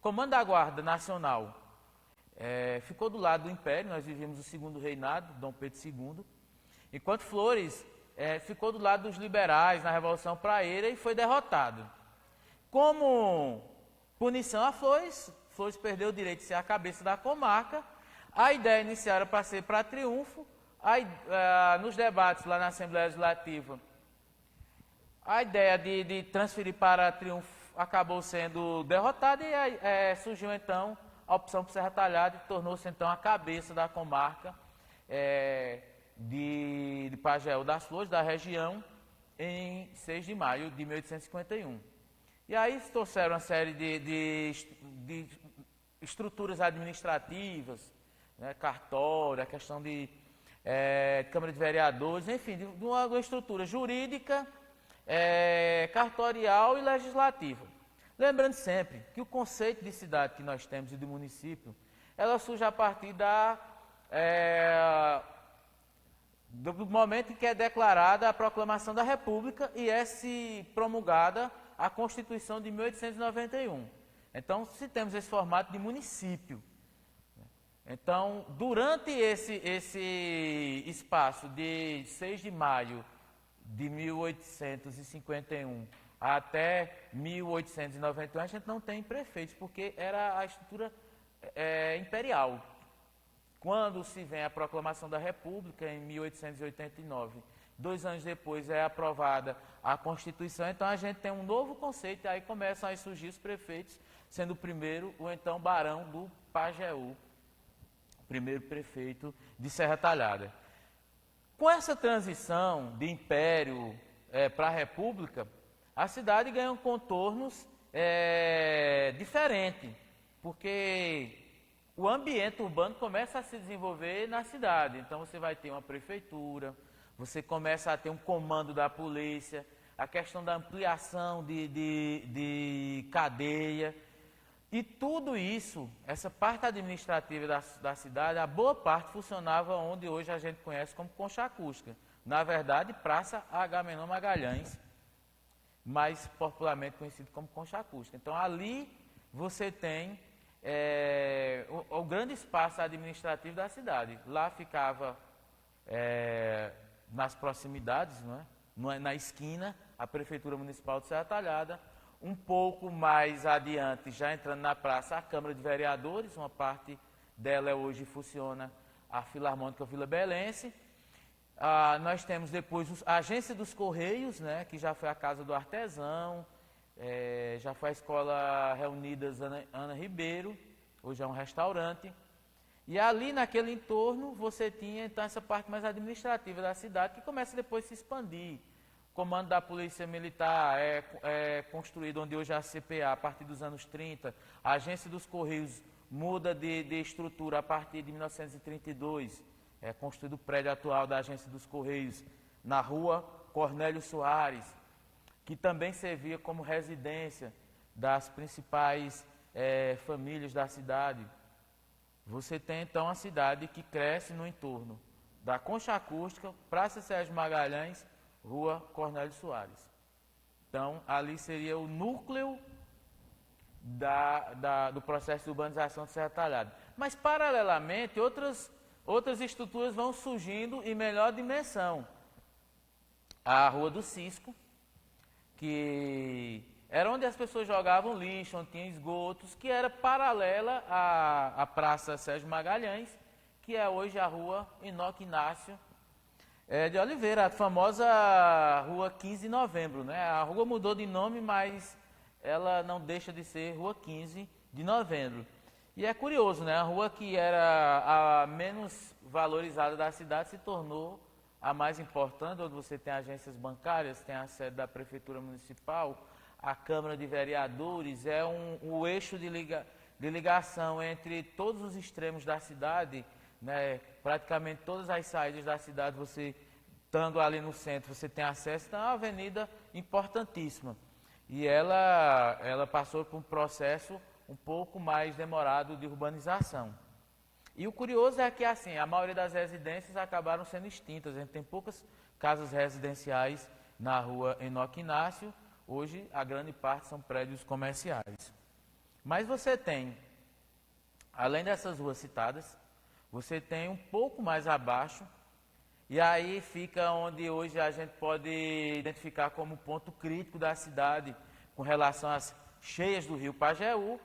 Comando da Guarda Nacional ficou do lado do Império, nós vivíamos o segundo reinado, Dom Pedro II, enquanto Flores ficou do lado dos liberais na Revolução Praeira e foi derrotado. Como punição a Flores, Flores perdeu o direito de ser a cabeça da comarca. A ideia inicial era para ser para triunfo. Nos debates lá na Assembleia Legislativa, a ideia de transferir para triunfo acabou sendo derrotada e surgiu então a opção por Serra Talhada e tornou-se então a cabeça da comarca de Pajeú das Flores, da região, em 6 de maio de 1851. E aí se trouxeram uma série de estruturas administrativas, né, cartório, a questão de Câmara de Vereadores, enfim, de uma estrutura jurídica, cartorial e legislativa. Lembrando sempre que o conceito de cidade que nós temos e de município, ela surge a partir do momento em que é declarada a proclamação da República e se promulgada a Constituição de 1891. Então, se temos esse formato de município. Então, durante esse espaço de 6 de maio de 1851 até 1891, a gente não tem prefeitos, porque era a estrutura imperial. Quando se vem a proclamação da República, em 1889, 2 anos depois é aprovada a Constituição, então a gente tem um novo conceito, e aí começam a surgir os prefeitos, sendo o primeiro o então Barão do Pajeú, primeiro prefeito de Serra Talhada. Com essa transição de império para a República, a cidade ganhou contornos diferentes, porque o ambiente urbano começa a se desenvolver na cidade. Então você vai ter uma prefeitura, você começa a ter um comando da polícia, a questão da ampliação de cadeia. E tudo isso, essa parte administrativa da cidade, a boa parte funcionava onde hoje a gente conhece como Concha Acústica. Na verdade, Praça Agamenon Magalhães, mais popularmente conhecido como Concha Acústica. Então, ali você tem o grande espaço administrativo da cidade. Lá ficava, nas proximidades, na esquina, a Prefeitura Municipal de Serra Talhada. Um pouco mais adiante, já entrando na praça, a Câmara de Vereadores, uma parte dela hoje funciona a Filarmônica Vila Belense. Nós temos depois a Agência dos Correios, né, que já foi a Casa do Artesão, já foi a Escola Reunidas Ana Ribeiro, hoje é um restaurante. E ali naquele entorno você tinha então essa parte mais administrativa da cidade, que começa depois a se expandir. O comando da Polícia Militar é construído onde hoje é a CPA, a partir dos anos 30. A Agência dos Correios muda de estrutura a partir de 1932. É construído o prédio atual da Agência dos Correios na rua Cornélio Soares, que também servia como residência das principais famílias da cidade. Você tem então a cidade que cresce no entorno da Concha Acústica, Praça Sérgio Magalhães, Rua Cornélio Soares. Então, ali seria o núcleo do processo de urbanização de Serra Talhada. Mas, paralelamente, outras estruturas vão surgindo em melhor dimensão. A Rua do Cisco, que era onde as pessoas jogavam lixo, onde tinha esgotos, que era paralela à Praça Sérgio Magalhães, que é hoje a Rua Enoque Inácio de Oliveira, a famosa Rua 15 de Novembro, né? A rua mudou de nome, mas ela não deixa de ser Rua 15 de Novembro. E é curioso, né? A rua que era a menos valorizada da cidade se tornou a mais importante, onde você tem agências bancárias, tem a sede da Prefeitura Municipal, a Câmara de Vereadores, é o eixo de ligação entre todos os extremos da cidade, né? Praticamente todas as saídas da cidade, você estando ali no centro, você tem acesso, então é uma avenida importantíssima. E ela passou por um processo um pouco mais demorado de urbanização. E o curioso é que, assim, a maioria das residências acabaram sendo extintas. A gente tem poucas casas residenciais na Rua Enoque Inácio. Hoje, a grande parte são prédios comerciais. Mas você tem, além dessas ruas citadas, você tem um pouco mais abaixo, e aí fica onde hoje a gente pode identificar como ponto crítico da cidade com relação às cheias do rio Pajeú,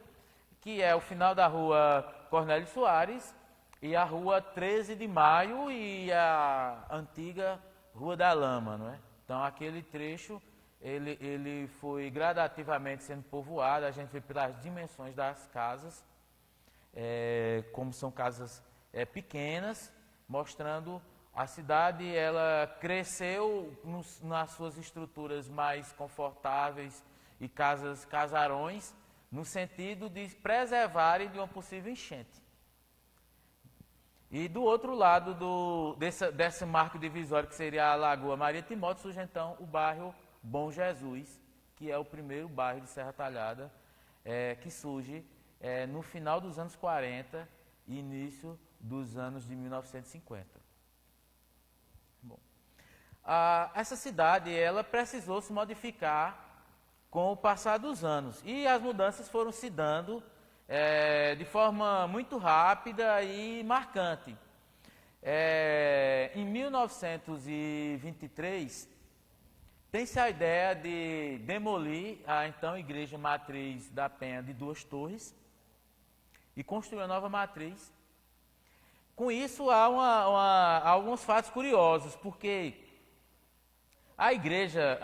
que é o final da Rua Cornélio Soares e a Rua 13 de Maio e a antiga Rua da Lama, não é? Então, aquele trecho, ele foi gradativamente sendo povoado, a gente vê pelas dimensões das casas, como são casas pequenas, mostrando a cidade, ela cresceu nas suas estruturas mais confortáveis e casarões, no sentido de preservarem de uma possível enchente. E do outro lado desse marco divisório, que seria a Lagoa Maria Timóteo, surge então o bairro Bom Jesus, que é o primeiro bairro de Serra Talhada, que surge no final dos anos 40 e início dos anos de 1950. Bom, essa cidade, ela precisou se modificar com o passar dos anos. E as mudanças foram se dando de forma muito rápida e marcante. Em 1923, tem-se a ideia de demolir a então Igreja Matriz da Penha de 2 torres e construir uma nova matriz. Com isso, há alguns fatos curiosos, porque a igreja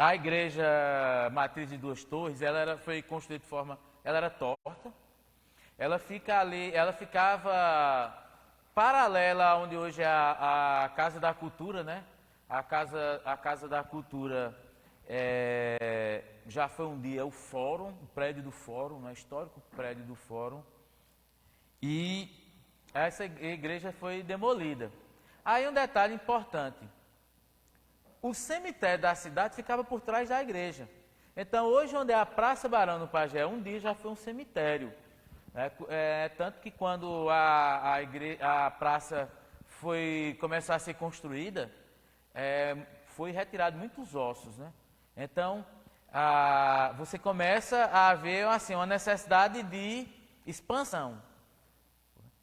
matriz de 2 torres, foi construída de forma, ela era torta, ela ficava paralela onde hoje é a Casa da Cultura, né? A Casa da Cultura já foi um dia o Fórum, o prédio do Fórum, né? Histórico prédio do Fórum, e essa igreja foi demolida. Aí um detalhe importante. O cemitério da cidade ficava por trás da igreja. Então, hoje, onde é a Praça Barão do Pajé, um dia já foi um cemitério. Tanto que quando a praça começou a ser construída, foi retirado muitos ossos, né? Então, você começa a ver assim, uma necessidade de expansão.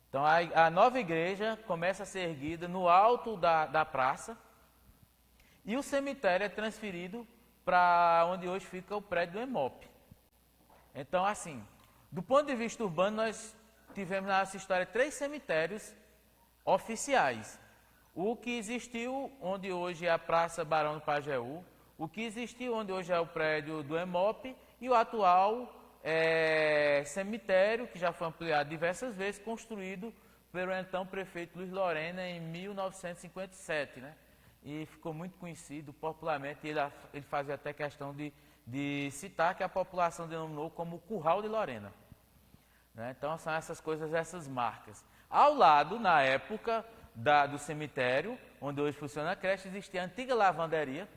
Então, a nova igreja começa a ser erguida no alto da praça, e o cemitério é transferido para onde hoje fica o prédio do EMOP. Então, assim, do ponto de vista urbano, nós tivemos na nossa história 3 cemitérios oficiais. O que existiu onde hoje é a Praça Barão do Pajeú, o que existiu onde hoje é o prédio do EMOP e o atual cemitério, que já foi ampliado diversas vezes, construído pelo então prefeito Luiz Lorena em 1957, né? E ficou muito conhecido popularmente, ele fazia até questão de citar que a população denominou como Curral de Lorena. Né? Então, são essas coisas, essas marcas. Ao lado, na época do cemitério, onde hoje funciona a creche, existia a antiga lavanderia,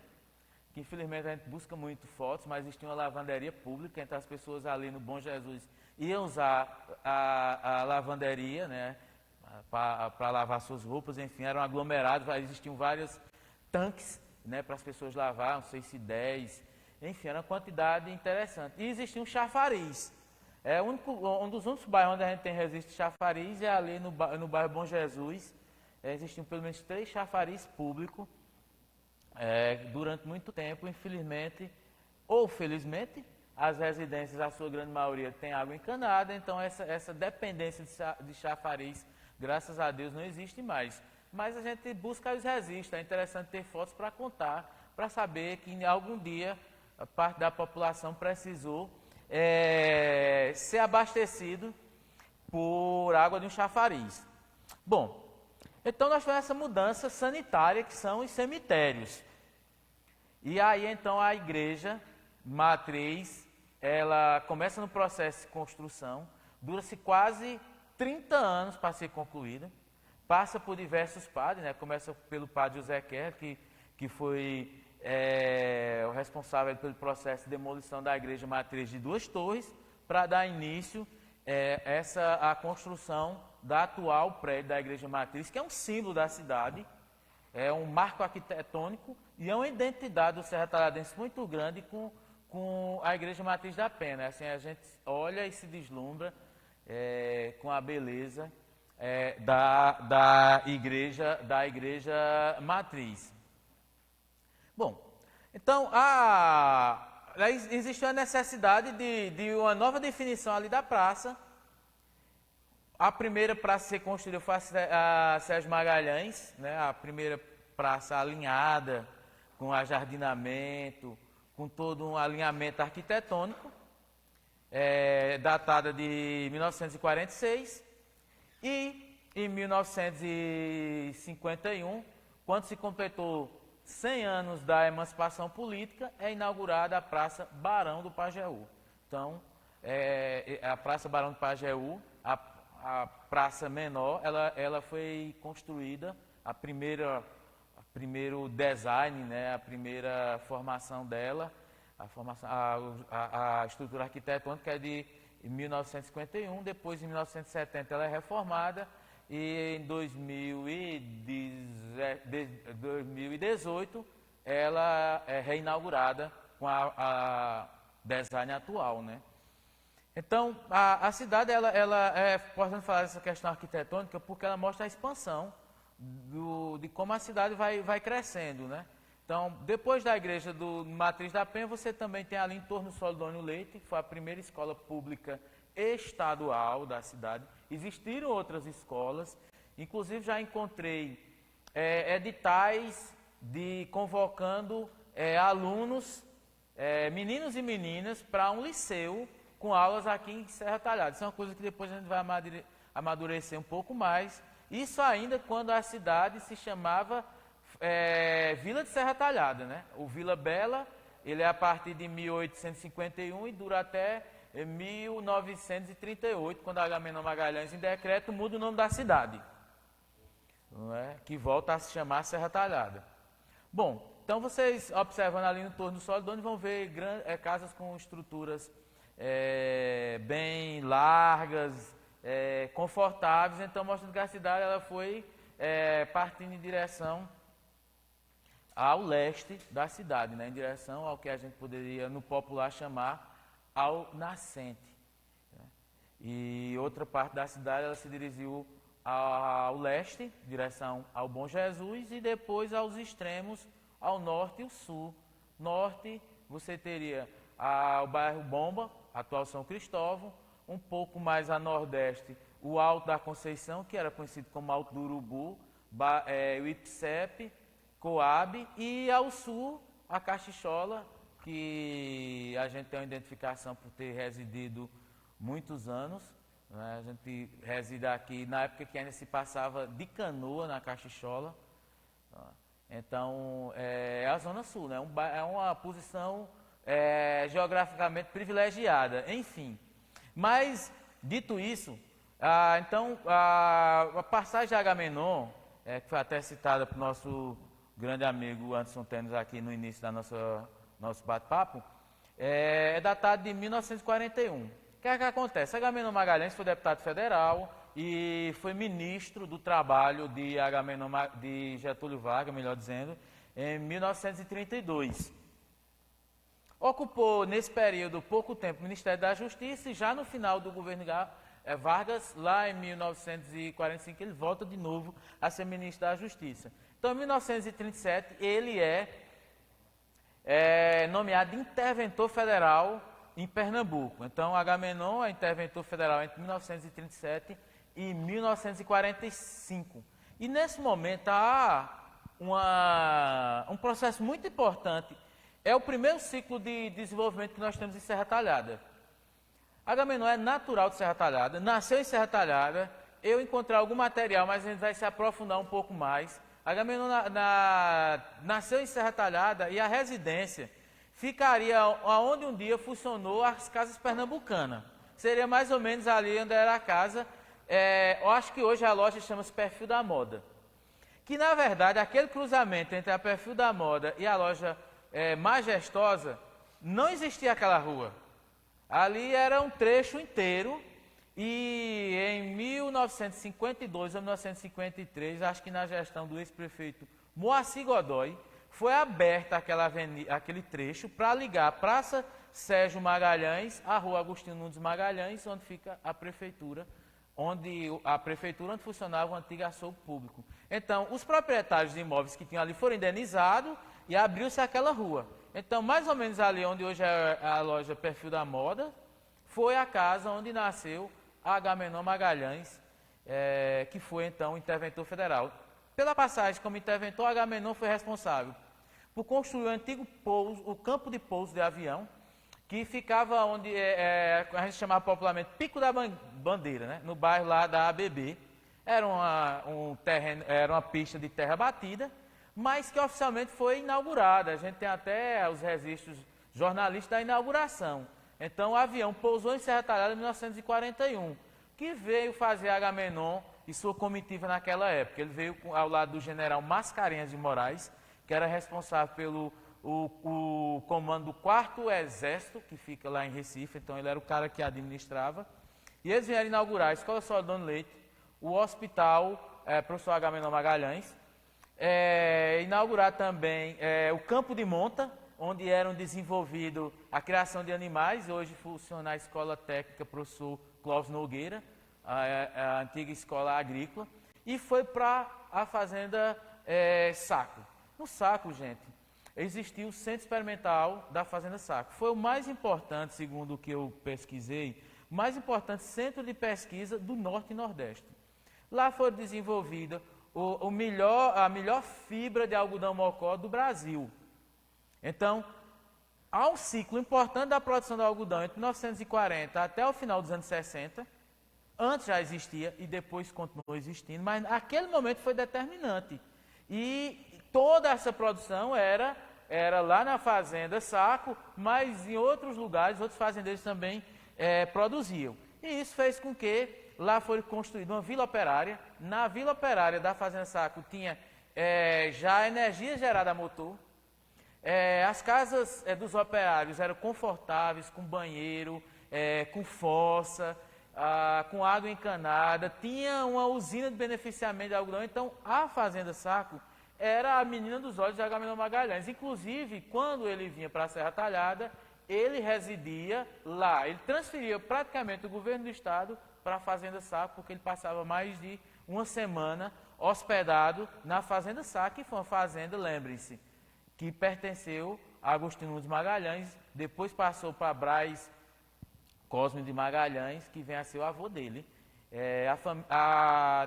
que infelizmente a gente busca muito fotos, mas existia uma lavanderia pública, então as pessoas ali no Bom Jesus iam usar a lavanderia, né? Para lavar suas roupas, enfim, eram aglomerados, existiam vários tanques né, para as pessoas lavar, não sei se 10, enfim, era uma quantidade interessante. E existia um chafariz. Um dos únicos bairros onde a gente tem registro de chafariz é ali no bairro Bom Jesus. Existiam pelo menos 3 chafariz públicos durante muito tempo, infelizmente, ou felizmente, as residências, a sua grande maioria, tem água encanada, então essa dependência de chafariz, graças a Deus, não existe mais. Mas a gente busca os registros, é interessante ter fotos para contar, para saber que em algum dia a parte da população precisou ser abastecido por água de um chafariz. Bom, então nós tivemos essa mudança sanitária que são os cemitérios. E aí então a igreja matriz, ela começa no processo de construção, dura-se quase 30 anos para ser concluída, passa por diversos padres, né? Começa pelo padre José Kerr, que foi o responsável pelo processo de demolição da igreja matriz de 2 torres, para dar início a construção da atual prédio da igreja matriz, que é um símbolo da cidade, é um marco arquitetônico e é uma identidade do Serra Talhadense muito grande com a igreja matriz da Penha. Assim, a gente olha e se deslumbra com a beleza da igreja matriz. Bom, então existe a necessidade de uma nova definição ali da praça. A primeira praça a ser construída foi a Sérgio Magalhães, né? A primeira praça alinhada, com ajardinamento, com todo um alinhamento arquitetônico, datada de 1946, e em 1951, quando se completou 100 anos da emancipação política, é inaugurada a Praça Barão do Pajeú. Então, a Praça Barão do Pajeú, a praça menor, ela foi construída, primeiro design, né, a primeira formação dela, a estrutura arquitetônica é de 1951, depois em 1970 ela é reformada e em 2018 ela é reinaugurada com a design atual, né? Então, a cidade, ela é importante falar dessa questão arquitetônica porque ela mostra a expansão de como a cidade vai crescendo, né? Então, depois da igreja do Matriz da Penha, você também tem ali em torno do Solidônio Leite, que foi a primeira escola pública estadual da cidade. Existiram outras escolas, inclusive já encontrei editais convocando alunos, meninos e meninas, para um liceu com aulas aqui em Serra Talhada. Isso é uma coisa que depois a gente vai amadurecer um pouco mais. Isso ainda quando a cidade se chamava Vila de Serra Talhada, né? O Vila Bela, ele é a partir de 1851 e dura até 1938, quando Agamenon Magalhães, em decreto, muda o nome da cidade, não é? Que volta a se chamar Serra Talhada. Bom, então vocês observando ali no torno do Solidônio vão ver casas com estruturas bem largas, confortáveis. Então mostra que a cidade ela foi partindo em direção ao leste da cidade, né? Em direção ao que a gente poderia no popular chamar ao nascente, né? E outra parte da cidade ela se dirigiu ao leste, em direção ao Bom Jesus, e depois aos extremos, ao norte e o sul. Norte você teria o bairro Bomba, atual São Cristóvão, um pouco mais a nordeste, o Alto da Conceição, que era conhecido como Alto do Urubu, o Ipsep, Coab, e ao sul, a Caxixola, que a gente tem uma identificação por ter residido muitos anos, né? A gente reside aqui na época que ainda se passava de canoa na Caxixola. Então, é a Zona Sul, né? É uma posição geograficamente privilegiada, enfim. Mas, dito isso, então, a passagem de Agamenon, que foi até citada pelo nosso grande amigo Anderson Tênis aqui no início da nosso bate-papo, é datada de 1941. O que é que acontece? Agamenon Magalhães foi deputado federal e foi ministro do trabalho de Getúlio Vargas, melhor dizendo, em 1932. Ocupou, nesse período, pouco tempo, o Ministério da Justiça, e já no final do governo Vargas, lá em 1945, ele volta de novo a ser ministro da Justiça. Então, em 1937, ele é nomeado interventor federal em Pernambuco. Então, Agamenon é interventor federal entre 1937 e 1945. E nesse momento há um processo muito importante. É o primeiro ciclo de desenvolvimento que nós temos em Serra Talhada. Agamenon é natural de Serra Talhada, nasceu em Serra Talhada. Eu encontrei algum material, mas a gente vai se aprofundar um pouco mais. Agamenon nasceu em Serra Talhada e a residência ficaria onde um dia funcionou as Casas Pernambucanas. Seria mais ou menos ali onde era a casa. Eu acho que hoje a loja chama-se Perfil da Moda. Que, na verdade, aquele cruzamento entre a Perfil da Moda e a loja Majestosa, não existia aquela rua. Ali era um trecho inteiro e em 1952 ou 1953, acho que na gestão do ex-prefeito Moacir Godoy, foi aberta aquele trecho para ligar a Praça Sérgio Magalhães à Rua Agostinho Nunes Magalhães, onde fica a prefeitura, onde funcionava o antigo açougue público. Então, os proprietários de imóveis que tinham ali foram indenizados e abriu-se aquela rua. Então, mais ou menos ali onde hoje é a loja Perfil da Moda, foi a casa onde nasceu Agamenon Magalhães, que foi então o interventor federal. Pela passagem como interventor, Agamenon foi responsável por construir o antigo pouso, o campo de pouso de avião, que ficava onde a gente chamava popularmente Pico da Bandeira, né? No bairro lá da ABB. Era uma pista de terra batida, mas que oficialmente foi inaugurada. A gente tem até os registros jornalísticos da inauguração. Então, o avião pousou em Serra Talhada em 1941, que veio fazer Agamenon e sua comitiva naquela época. Ele veio ao lado do general Mascarenhas de Moraes, que era responsável pelo o comando do 4º Exército, que fica lá em Recife. Então, ele era o cara que administrava. E eles vieram inaugurar a Escola Soldano Leite, o Hospital Professor Agamenon Magalhães, inaugurar também o Campo de Monta, onde eram desenvolvido a criação de animais. Hoje funciona a Escola Técnica Professor Clóvis Nogueira, a antiga escola agrícola, e foi para a Fazenda Saco. No Saco, gente, existiu o Centro Experimental da Fazenda Saco. Foi o mais importante, segundo o que eu pesquisei, mais importante centro de pesquisa do Norte e Nordeste. Lá foi desenvolvida a melhor fibra de algodão mocó do Brasil. Então, há um ciclo importante da produção do algodão entre 1940 até o final dos anos 60. Antes já existia e depois continuou existindo, mas naquele momento foi determinante. E toda essa produção era lá na Fazenda Saco, mas em outros lugares, outros fazendeiros também produziam. E isso fez com que lá foi construída uma vila operária. Na vila operária da Fazenda Saco tinha já energia gerada a motor. As casas dos operários eram confortáveis, com banheiro, com fossa, com água encanada. Tinha uma usina de beneficiamento de algodão. Então, a Fazenda Saco era a menina dos olhos de Agamenon Magalhães. Inclusive, quando ele vinha para a Serra Talhada, ele residia lá. Ele transferia praticamente o governo do estado para a Fazenda Saco, porque ele passava mais de uma semana hospedado na Fazenda Saco, que foi uma fazenda, lembre-se, que pertenceu a Agostinho Nunes Magalhães, depois passou para Braz Cosme de Magalhães, que vem a ser o avô dele.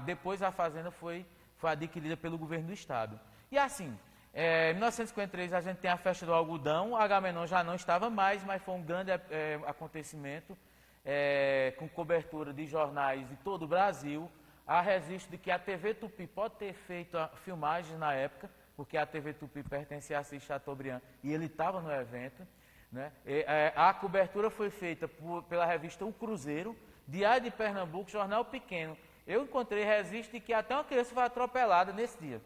Depois a fazenda foi adquirida pelo governo do estado. E assim, em 1953 a gente tem a festa do algodão. Agamenon já não estava mais, mas foi um grande acontecimento, com cobertura de jornais de todo o Brasil. Há registro de que a TV Tupi pode ter feito filmagens na época, porque a TV Tupi pertencia a Assis Chateaubriand e ele estava no evento. Né? A cobertura foi feita pela revista O Cruzeiro, Diário de Pernambuco, jornal pequeno. Eu encontrei registro de que até uma criança foi atropelada nesse dia.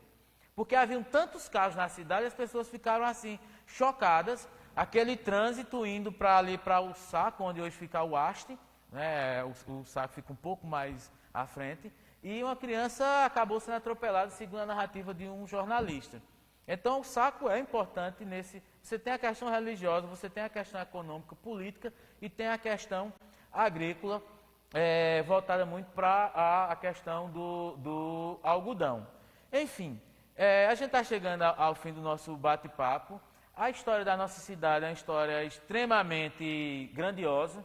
Porque haviam tantos carros na cidade, as pessoas ficaram assim, chocadas. Aquele trânsito indo para ali, para o Saco, onde hoje fica o Haste, né? O Saco fica um pouco mais à frente. E uma criança acabou sendo atropelada, segundo a narrativa de um jornalista. Então, o saco é importante nesse... Você tem a questão religiosa, você tem a questão econômica, política e tem a questão agrícola, voltada muito para a questão do algodão. Enfim, a gente está chegando ao fim do nosso bate-papo. A história da nossa cidade é uma história extremamente grandiosa.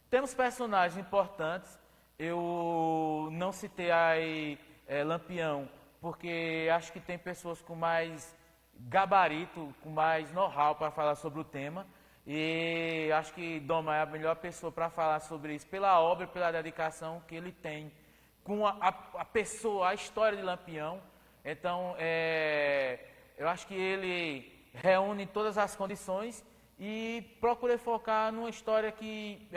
Temos personagens importantes. Eu não citei aí Lampião, porque acho que tem pessoas com mais gabarito, com mais know-how para falar sobre o tema. E acho que Doma é a melhor pessoa para falar sobre isso, pela obra, pela dedicação que ele tem com a pessoa, a história de Lampião. Então, eu acho que ele reúne todas as condições e procura focar numa história que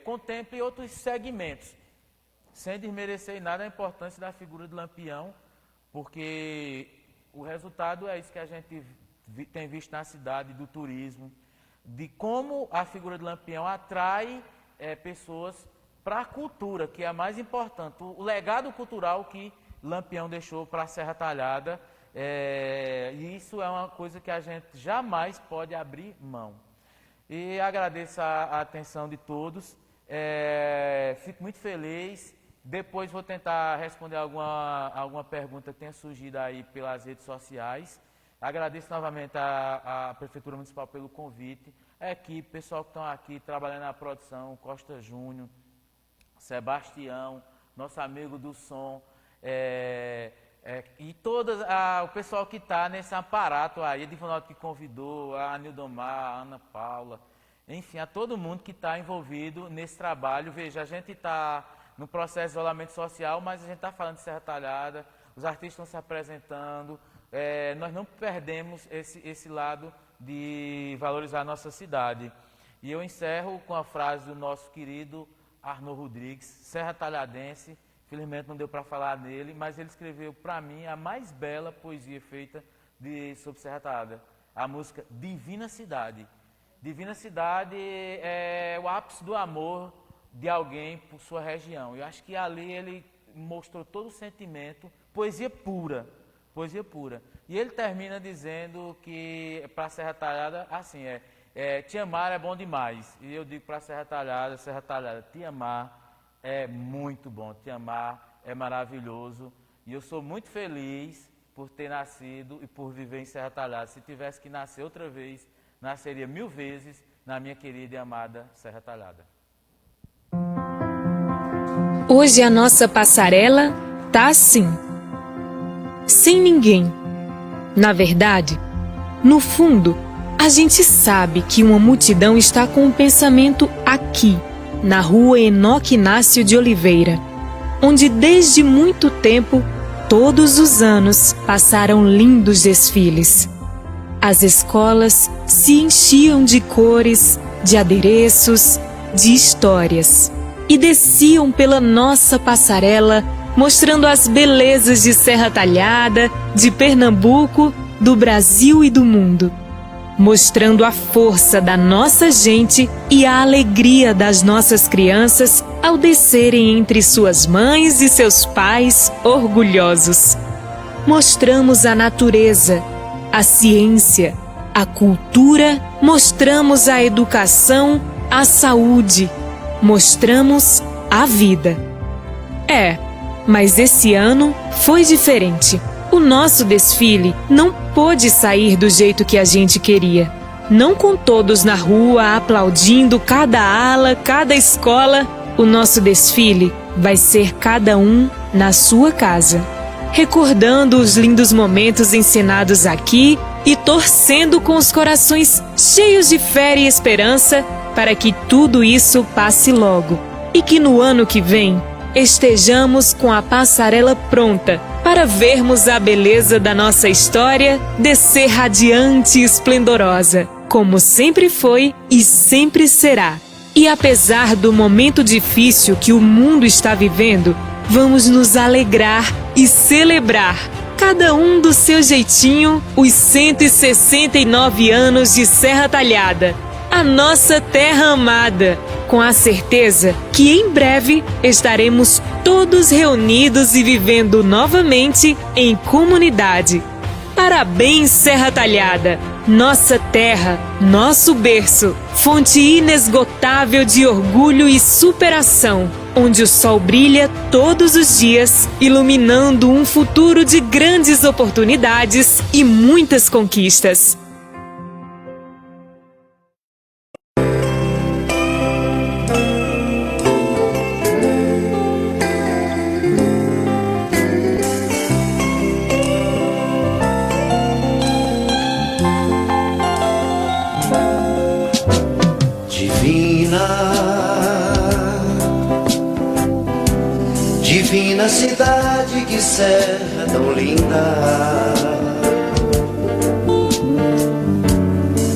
contemple outros segmentos, sem desmerecer em nada a importância da figura de Lampião, porque o resultado é isso que a gente tem visto na cidade, do turismo, de como a figura de Lampião atrai pessoas para a cultura, que é a mais importante, o legado cultural que Lampião deixou para a Serra Talhada, e isso é uma coisa que a gente jamais pode abrir mão. E agradeço a atenção de todos, fico muito feliz. Depois vou tentar responder alguma pergunta que tenha surgido aí pelas redes sociais. Agradeço novamente a Prefeitura Municipal pelo convite, a equipe, pessoal que estão aqui trabalhando na produção, Costa Júnior, Sebastião, nosso amigo do som, e o pessoal que está nesse aparato aí, Edivaldo que convidou, a Nildomar, a Ana Paula, enfim, a todo mundo que está envolvido nesse trabalho. Veja, a gente está no processo de isolamento social, mas a gente está falando de Serra Talhada, os artistas estão se apresentando, nós não perdemos esse lado de valorizar a nossa cidade. E eu encerro com a frase do nosso querido Arnaud Rodrigues, serra talhadense. Infelizmente não deu para falar nele, mas ele escreveu para mim a mais bela poesia feita sobre Serra Talhada, a música Divina Cidade. Divina Cidade é o ápice do amor de alguém por sua região. Eu acho que ali ele mostrou todo o sentimento, poesia pura, poesia pura. E ele termina dizendo que para Serra Talhada, assim, te amar é bom demais. E eu digo para Serra Talhada, te amar é muito bom, te amar é maravilhoso. E eu sou muito feliz por ter nascido e por viver em Serra Talhada. Se tivesse que nascer outra vez, nasceria 1000 vezes na minha querida e amada Serra Talhada. Hoje a nossa passarela tá assim, sem ninguém. Na verdade, no fundo, a gente sabe que uma multidão está com o pensamento aqui, na rua Enoque Inácio de Oliveira, onde desde muito tempo, todos os anos, passaram lindos desfiles. As escolas se enchiam de cores, de adereços, de histórias, e desciam pela nossa passarela, mostrando as belezas de Serra Talhada, de Pernambuco, do Brasil e do mundo. Mostrando a força da nossa gente e a alegria das nossas crianças ao descerem entre suas mães e seus pais orgulhosos. Mostramos a natureza, a ciência, a cultura, mostramos a educação, a saúde, mostramos a vida. Mas esse ano foi diferente. O nosso desfile não pôde sair do jeito que a gente queria. Não com todos na rua aplaudindo cada ala, cada escola. O nosso desfile vai ser cada um na sua casa, recordando os lindos momentos ensinados aqui e torcendo com os corações cheios de fé e esperança para que tudo isso passe logo e que no ano que vem estejamos com a passarela pronta para vermos a beleza da nossa história descer radiante e esplendorosa, como sempre foi e sempre será. E apesar do momento difícil que o mundo está vivendo, vamos nos alegrar e celebrar, cada um do seu jeitinho, os 169 anos de Serra Talhada, a nossa terra amada, com a certeza que em breve estaremos todos reunidos e vivendo novamente em comunidade. Parabéns, Serra Talhada! Nossa terra, nosso berço, fonte inesgotável de orgulho e superação, onde o sol brilha todos os dias, iluminando um futuro de grandes oportunidades e muitas conquistas. Divina cidade, que serra tão linda,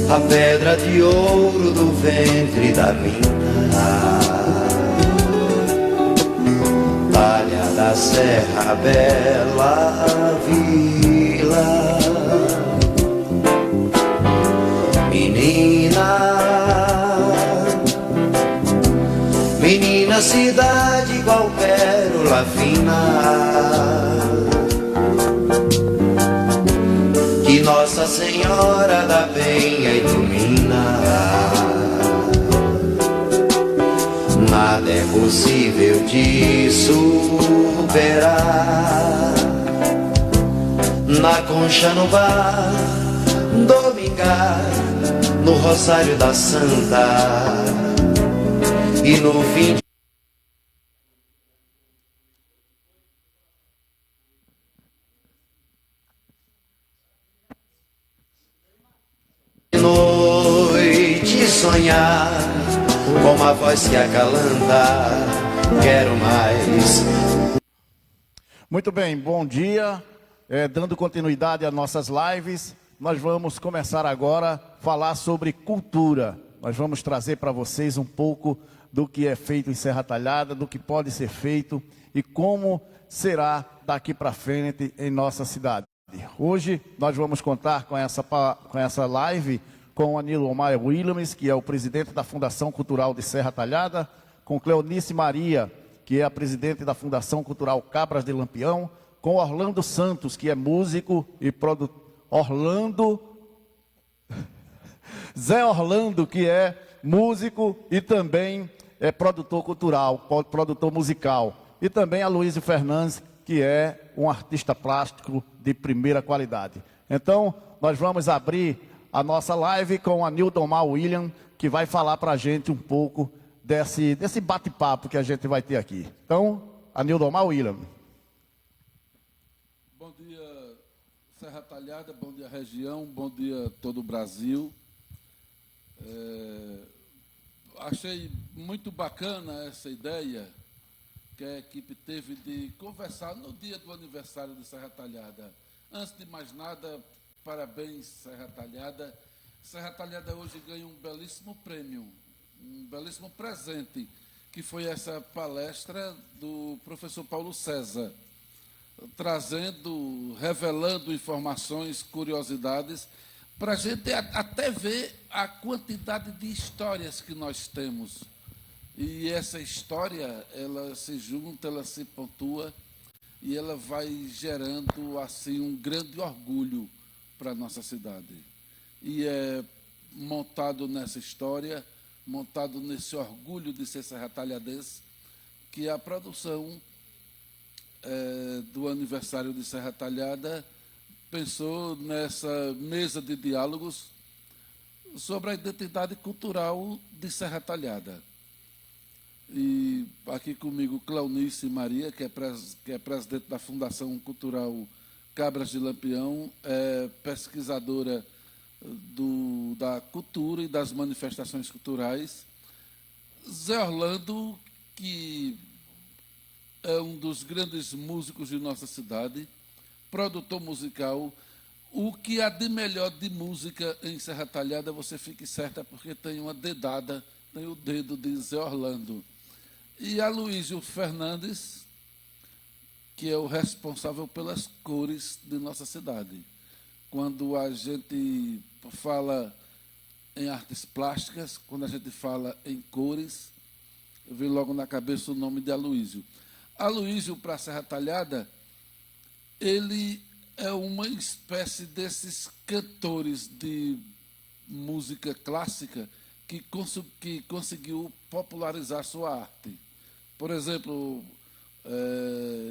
a pedra de ouro do ventre da mina, talha da serra, bela vila, menina cidade, qual pérola fina, que Nossa Senhora da Penha ilumina. Nada é possível de superar, na concha, no bar, domingar, no rosário da Santa, e no fim de noite sonhar com uma voz que acalanta. Quero mais. Muito bem, bom dia. Dando continuidade às nossas lives, nós vamos começar agora a falar sobre cultura. Nós vamos trazer para vocês um pouco do que é feito em Serra Talhada, do que pode ser feito e como será daqui para frente em nossa cidade. Hoje nós vamos contar com essa live com o Anildomar Williams, que é o presidente da Fundação Cultural de Serra Talhada, com Cleonice Maria, que é a presidente da Fundação Cultural Cabras de Lampião, com Orlando Santos, que é músico e produtor, Zé Orlando, que é músico e também é produtor cultural, produtor musical. E também a Luísio Fernandes, que é um artista plástico de primeira qualidade. Então, nós vamos abrir a nossa live com a Anildomar Williams, que vai falar para a gente um pouco desse bate-papo que a gente vai ter aqui. Então, Anildomar Williams. Bom dia, Serra Talhada, bom dia, região, bom dia, todo o Brasil. Achei muito bacana essa ideia que a equipe teve de conversar no dia do aniversário de Serra Talhada. Antes de mais nada, parabéns, Serra Talhada. Serra Talhada hoje ganha um belíssimo prêmio, um belíssimo presente, que foi essa palestra do professor Paulo César, revelando informações, curiosidades, para a gente até ver a quantidade de histórias que nós temos. E essa história, ela se junta, ela se pontua, e ela vai gerando, assim, um grande orgulho para a nossa cidade. E é montado nessa história, montado nesse orgulho de ser serratalhadense, que a produção do aniversário de Serra Talhada pensou nessa mesa de diálogos sobre a identidade cultural de Serra Talhada. E aqui comigo Cleonice Maria, que é presidente da Fundação Cultural Cabras de Lampião, é pesquisadora da cultura e das manifestações culturais. Zé Orlando, que é um dos grandes músicos de nossa cidade, produtor musical. O que há de melhor de música em Serra Talhada, você fique certa, porque tem uma dedada, tem o dedo de Zé Orlando. E a Luísio Fernandes, que é o responsável pelas cores de nossa cidade. Quando a gente fala em artes plásticas, quando a gente fala em cores, vem logo na cabeça o nome de Aloísio. Aloísio, para Serra Talhada, ele é é uma espécie desses cantores de música clássica que conseguiu popularizar sua arte. Por exemplo,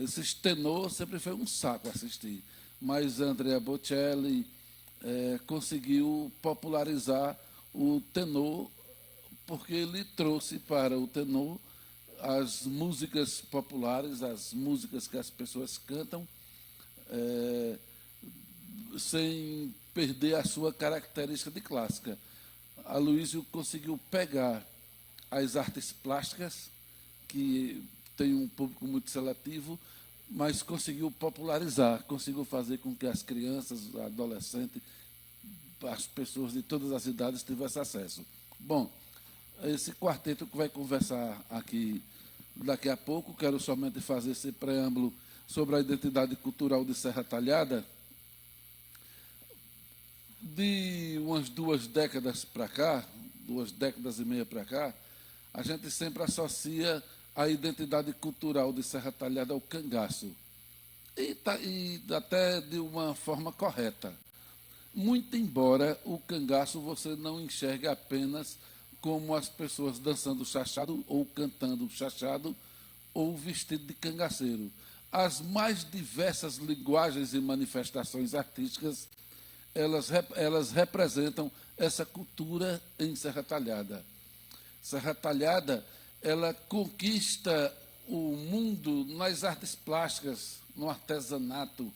esses tenor sempre foi um saco assistir, mas Andrea Bocelli conseguiu popularizar o tenor, porque ele trouxe para o tenor as músicas populares, as músicas que as pessoas cantam, sem perder a sua característica de clássica. Aloysio conseguiu pegar as artes plásticas, que tem um público muito seletivo, mas conseguiu popularizar, conseguiu fazer com que as crianças, os adolescentes, as pessoas de todas as idades tivessem acesso. Bom, esse quarteto que vai conversar aqui daqui a pouco, quero somente fazer esse preâmbulo sobre a identidade cultural de Serra Talhada. De umas 2 décadas para cá, 2 décadas e meia para cá, a gente sempre associa a identidade cultural de Serra Talhada ao cangaço. E até de uma forma correta. Muito embora o cangaço você não enxergue apenas como as pessoas dançando chachado, ou cantando chachado, ou vestido de cangaceiro. As mais diversas linguagens e manifestações artísticas, elas representam essa cultura em Serra Talhada. Serra Talhada, ela conquista o mundo nas artes plásticas, no artesanato,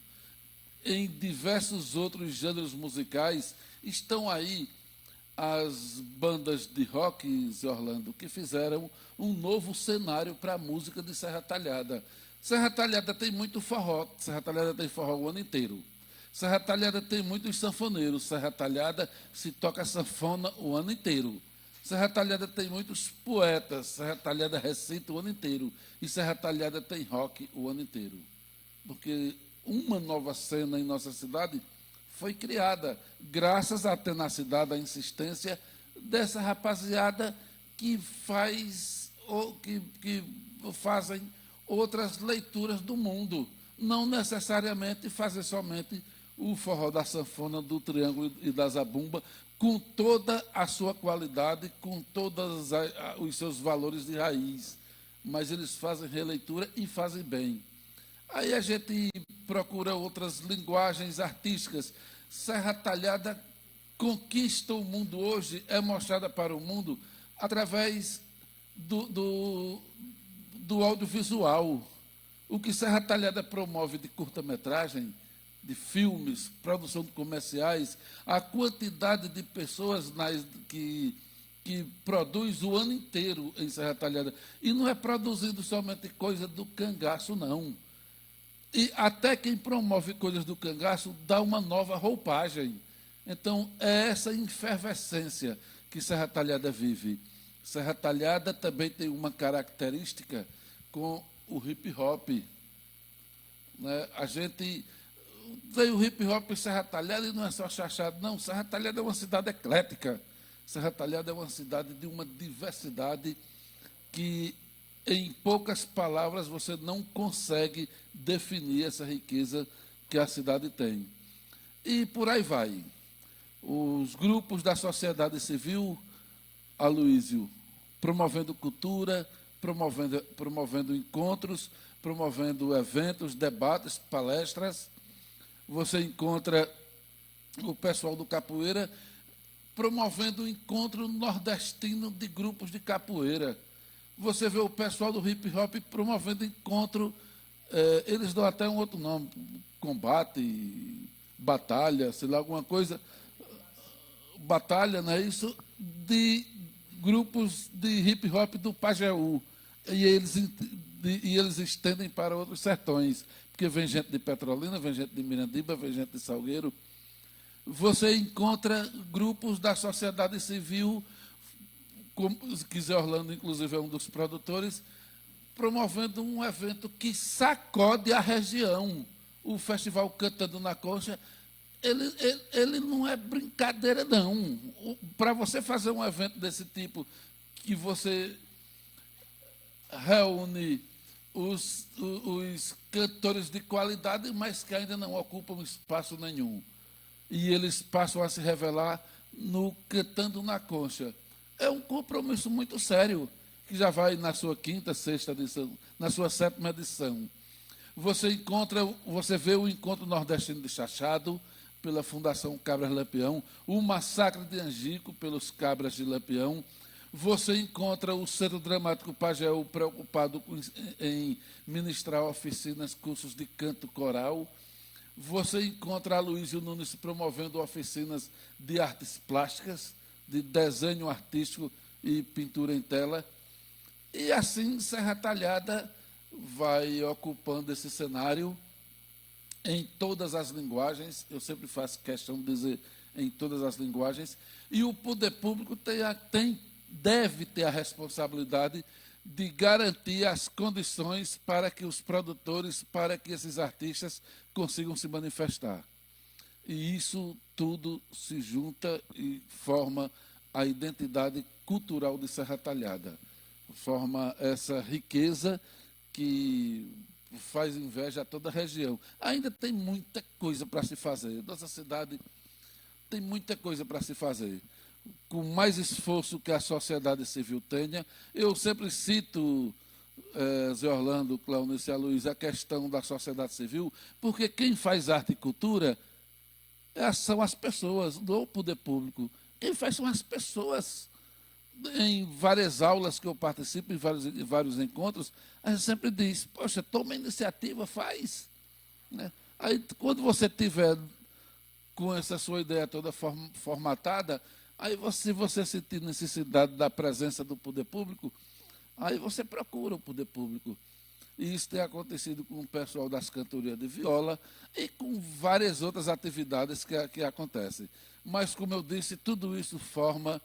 em diversos outros gêneros musicais. Estão aí as bandas de rock, Zé Orlando, que fizeram um novo cenário para a música de Serra Talhada. Serra Talhada tem muito forró, Serra Talhada tem forró o ano inteiro. Serra Talhada tem muitos sanfoneiros, Serra Talhada se toca sanfona o ano inteiro. Serra Talhada tem muitos poetas, Serra Talhada recita o ano inteiro. E Serra Talhada tem rock o ano inteiro. Porque uma nova cena em nossa cidade foi criada graças à tenacidade, à insistência dessa rapaziada que fazem outras leituras do mundo. Não necessariamente fazer somente o forró da sanfona, do triângulo e da zabumba, com toda a sua qualidade, com todos os seus valores de raiz. Mas eles fazem releitura e fazem bem. Aí a gente procura outras linguagens artísticas. Serra Talhada conquista o mundo hoje, é mostrada para o mundo através do audiovisual. O que Serra Talhada promove de curta-metragem, de filmes, produção de comerciais, a quantidade de pessoas que produz o ano inteiro em Serra Talhada. E não é produzindo somente coisa do cangaço, não. E até quem promove coisas do cangaço dá uma nova roupagem. Então, é essa efervescência que Serra Talhada vive. Serra Talhada também tem uma característica com o hip-hop. Né? A gente tem o hip-hop em Serra Talhada e não é só chachado, não. Serra Talhada é uma cidade eclética. Serra Talhada é uma cidade de uma diversidade que, em poucas palavras, você não consegue definir essa riqueza que a cidade tem. E por aí vai. Os grupos da sociedade civil, Aloysio, promovendo cultura, promovendo encontros, promovendo eventos, debates, palestras. Você encontra o pessoal do capoeira promovendo o encontro nordestino de grupos de capoeira. Você vê o pessoal do hip-hop promovendo encontro, eles dão até um outro nome, combate, batalha, sei lá, alguma coisa, batalha, não é isso? De grupos de hip-hop do Pajeú. E eles estendem para outros sertões, porque vem gente de Petrolina, vem gente de Mirandiba, vem gente de Salgueiro. Você encontra grupos da sociedade civil, que Zé Orlando, inclusive, é um dos produtores, promovendo um evento que sacode a região. O Festival Cantando na Concha, ele não é brincadeira, não. Para você fazer um evento desse tipo, que você reúne os cantores de qualidade, mas que ainda não ocupam espaço nenhum. E eles passam a se revelar no Cantando na Concha. É um compromisso muito sério, que já vai na sua quinta, sexta edição, na sua sétima edição. Você vê o Encontro Nordestino de Chachado, pela Fundação Cabras Lampião, o Massacre de Angico, pelos Cabras de Lampião. Você encontra o Centro Dramático Pajeú preocupado em ministrar oficinas, cursos de canto coral. Você encontra a Luísio Nunes promovendo oficinas de artes plásticas, de desenho artístico e pintura em tela. E assim, Serra Talhada vai ocupando esse cenário em todas as linguagens. Eu sempre faço questão de dizer em todas as linguagens. E o poder público deve ter a responsabilidade de garantir as condições para que os produtores, para que esses artistas consigam se manifestar. E isso tudo se junta e forma a identidade cultural de Serra Talhada. Forma essa riqueza que faz inveja a toda a região. Ainda tem muita coisa para se fazer. Nossa cidade tem muita coisa para se fazer. Com mais esforço que a sociedade civil tenha. Eu sempre cito, Zé Orlando, Cleonice e Aloysio, a questão da sociedade civil, porque quem faz arte e cultura são as pessoas, não o poder público. Quem faz são as pessoas. Em várias aulas que eu participo, em vários encontros, a gente sempre diz, poxa, toma a iniciativa, faz. Né? Aí, quando você tiver com essa sua ideia toda formatada, aí se você sentir necessidade da presença do poder público, aí você procura o poder público. E isso tem acontecido com o pessoal das cantorias de viola e com várias outras atividades que acontecem. Mas, como eu disse, tudo isso forma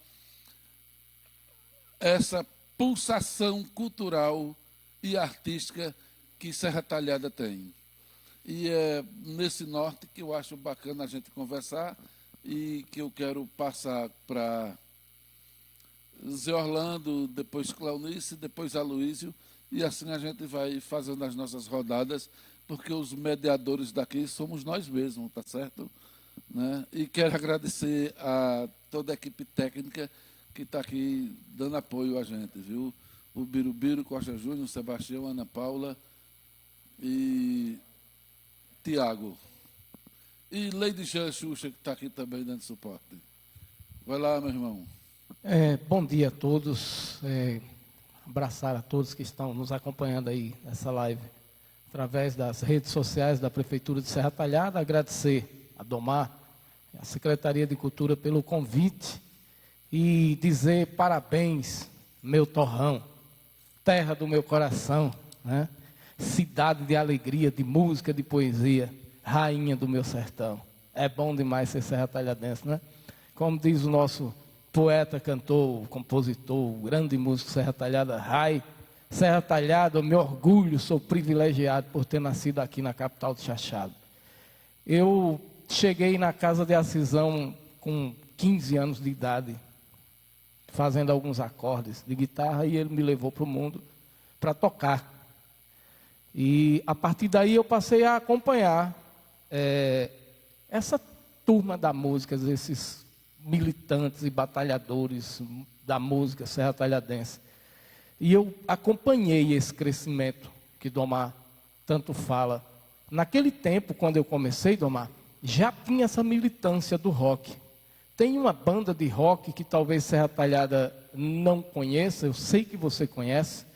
essa pulsação cultural e artística que Serra Talhada tem. E é nesse norte que eu acho bacana a gente conversar e que eu quero passar para Zé Orlando, depois Cleonice, depois Aloysio, e assim a gente vai fazendo as nossas rodadas, porque os mediadores daqui somos nós mesmos, tá certo? Né? E quero agradecer a toda a equipe técnica que está aqui dando apoio a gente, viu? O Birubiru, Costa Júnior, Sebastião, Ana Paula e Tiago. E Lady Jean Xuxa, que está aqui também dando suporte. Vai lá, meu irmão. Bom dia a todos. Abraçar a todos que estão nos acompanhando aí nessa live através das redes sociais da Prefeitura de Serra Talhada. Agradecer a Domar, a Secretaria de Cultura pelo convite e dizer parabéns, meu torrão, terra do meu coração, né? Cidade de alegria, de música, de poesia, rainha do meu sertão. É bom demais ser serra talhadense, né? Como diz o nosso poeta, cantor, compositor, grande músico Serra Talhada, Serra Talhada, eu me orgulho, sou privilegiado por ter nascido aqui na capital de Chachado. Eu cheguei na casa de Acisão com 15 anos de idade, fazendo alguns acordes de guitarra, e ele me levou para o mundo para tocar. E a partir daí eu passei a acompanhar essa turma da música, esses militantes e batalhadores da música serra talhadense. E eu acompanhei esse crescimento que Domar tanto fala. Naquele tempo, quando eu comecei, Domar, já tinha essa militância do rock. Tem uma banda de rock que talvez Serra Talhada não conheça, eu sei que você conhece,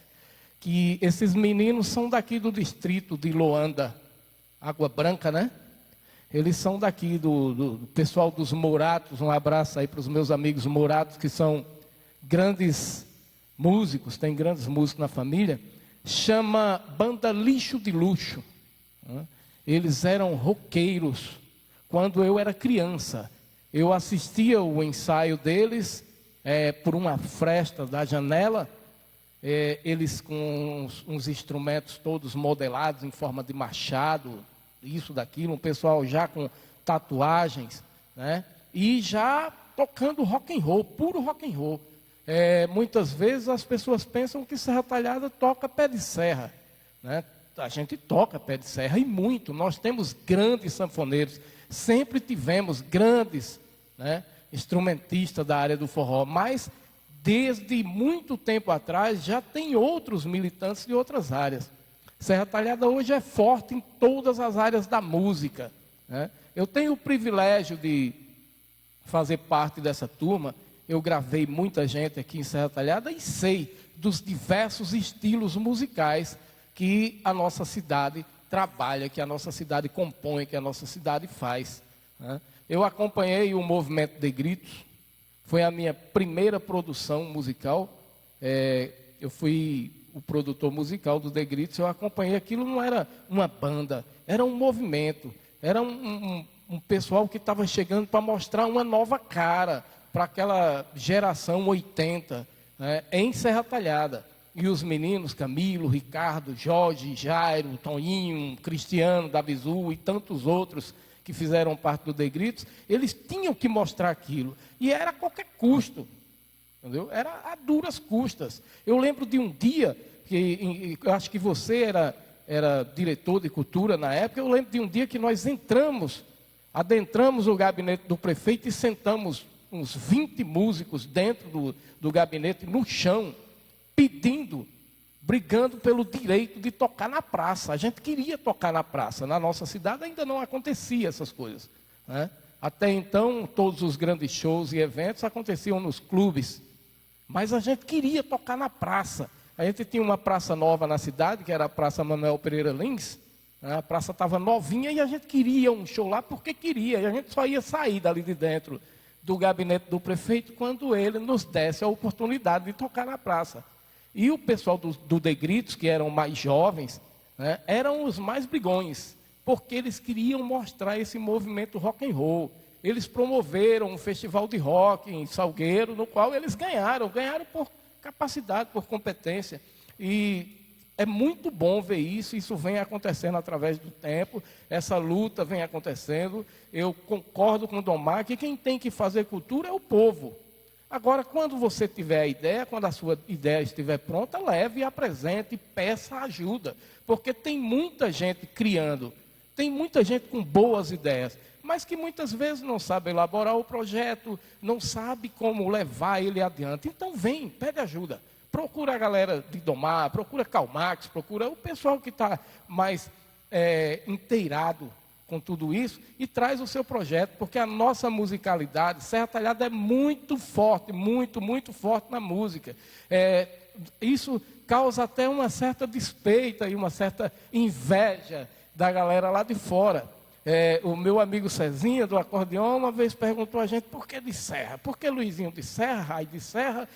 que esses meninos são daqui do distrito de Loanda, Água Branca, né? Eles são daqui do pessoal dos Moratos. Um abraço aí para os meus amigos Moratos, que são grandes músicos, tem grandes músicos na família. Chama Banda Lixo de Luxo. Eles eram roqueiros quando eu era criança. Eu assistia o ensaio deles por uma fresta da janela, eles com uns instrumentos todos modelados em forma de machado, isso, daquilo, um pessoal já com tatuagens, né? E já tocando rock and roll, puro rock and roll. Muitas vezes as pessoas pensam que Serra Talhada toca pé de serra, né? A gente toca pé de serra e muito. Nós temos grandes sanfoneiros, sempre tivemos grandes, né, instrumentistas da área do forró, mas desde muito tempo atrás já tem outros militantes de outras áreas. Serra Talhada hoje é forte em todas as áreas da música, né? Eu tenho o privilégio de fazer parte dessa turma. Eu gravei muita gente aqui em Serra Talhada e sei dos diversos estilos musicais que a nossa cidade trabalha, que a nossa cidade compõe, que a nossa cidade faz, né? Eu acompanhei o movimento de Gritos, foi a minha primeira produção musical. Eu fui o produtor musical do The Gritos. Eu acompanhei aquilo, não era uma banda, era um movimento, era um pessoal que estava chegando para mostrar uma nova cara para aquela geração 80, né, em Serra Talhada. E os meninos, Camilo, Ricardo, Jorge, Jairo, Toninho, Cristiano, Davizu e tantos outros que fizeram parte do The Gritos, eles tinham que mostrar aquilo. E era a qualquer custo, entendeu? Era a duras custas. Eu lembro de um dia, eu acho que você era diretor de cultura na época, eu lembro de um dia que nós adentramos o gabinete do prefeito e sentamos uns 20 músicos dentro do gabinete, no chão, brigando pelo direito de tocar na praça. A gente queria tocar na praça. Na nossa cidade ainda não acontecia essas coisas, né? Até então, todos os grandes shows e eventos aconteciam nos clubes. Mas a gente queria tocar na praça. A gente tinha uma praça nova na cidade, que era a Praça Manuel Pereira Lins. A praça estava novinha e a gente queria um show lá porque queria. E a gente só ia sair dali de dentro do gabinete do prefeito quando ele nos desse a oportunidade de tocar na praça. E o pessoal do The Gritos, que eram mais jovens, né, eram os mais brigões, porque eles queriam mostrar esse movimento rock and roll. Eles promoveram um festival de rock em Salgueiro, no qual eles ganharam por capacidade, por competência. E é muito bom ver isso vem acontecendo através do tempo, essa luta vem acontecendo. Eu concordo com o Domar que quem tem que fazer cultura é o povo. Agora, quando você tiver a ideia, quando a sua ideia estiver pronta, leve e apresente, peça ajuda. Porque tem muita gente criando, tem muita gente com boas ideias, mas que muitas vezes não sabe elaborar o projeto, não sabe como levar ele adiante. Então vem, pede ajuda. Procura a galera de Domar, procura Calmax, procura o pessoal que está mais inteirado com tudo isso e traz o seu projeto, porque a nossa musicalidade, Serra Talhada é muito forte, muito, muito forte na música. Isso causa até uma certa despeita e uma certa inveja da galera lá de fora. O meu amigo Cezinha, do acordeão, uma vez perguntou a gente por que de Serra? Por que Luizinho de Serra, Rai de Serra,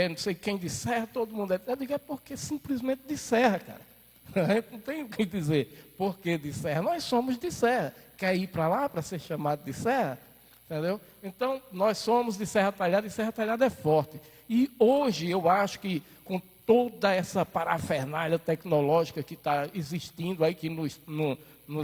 não sei quem de Serra, todo mundo Eu digo, é porque simplesmente de Serra, cara. Não tem o que dizer por que de Serra. Nós somos de Serra. Quer ir para lá para ser chamado de Serra? Entendeu? Então, nós somos de Serra Talhada e Serra Talhada é forte. E hoje eu acho que com toda essa parafernália tecnológica que está existindo aí, que nos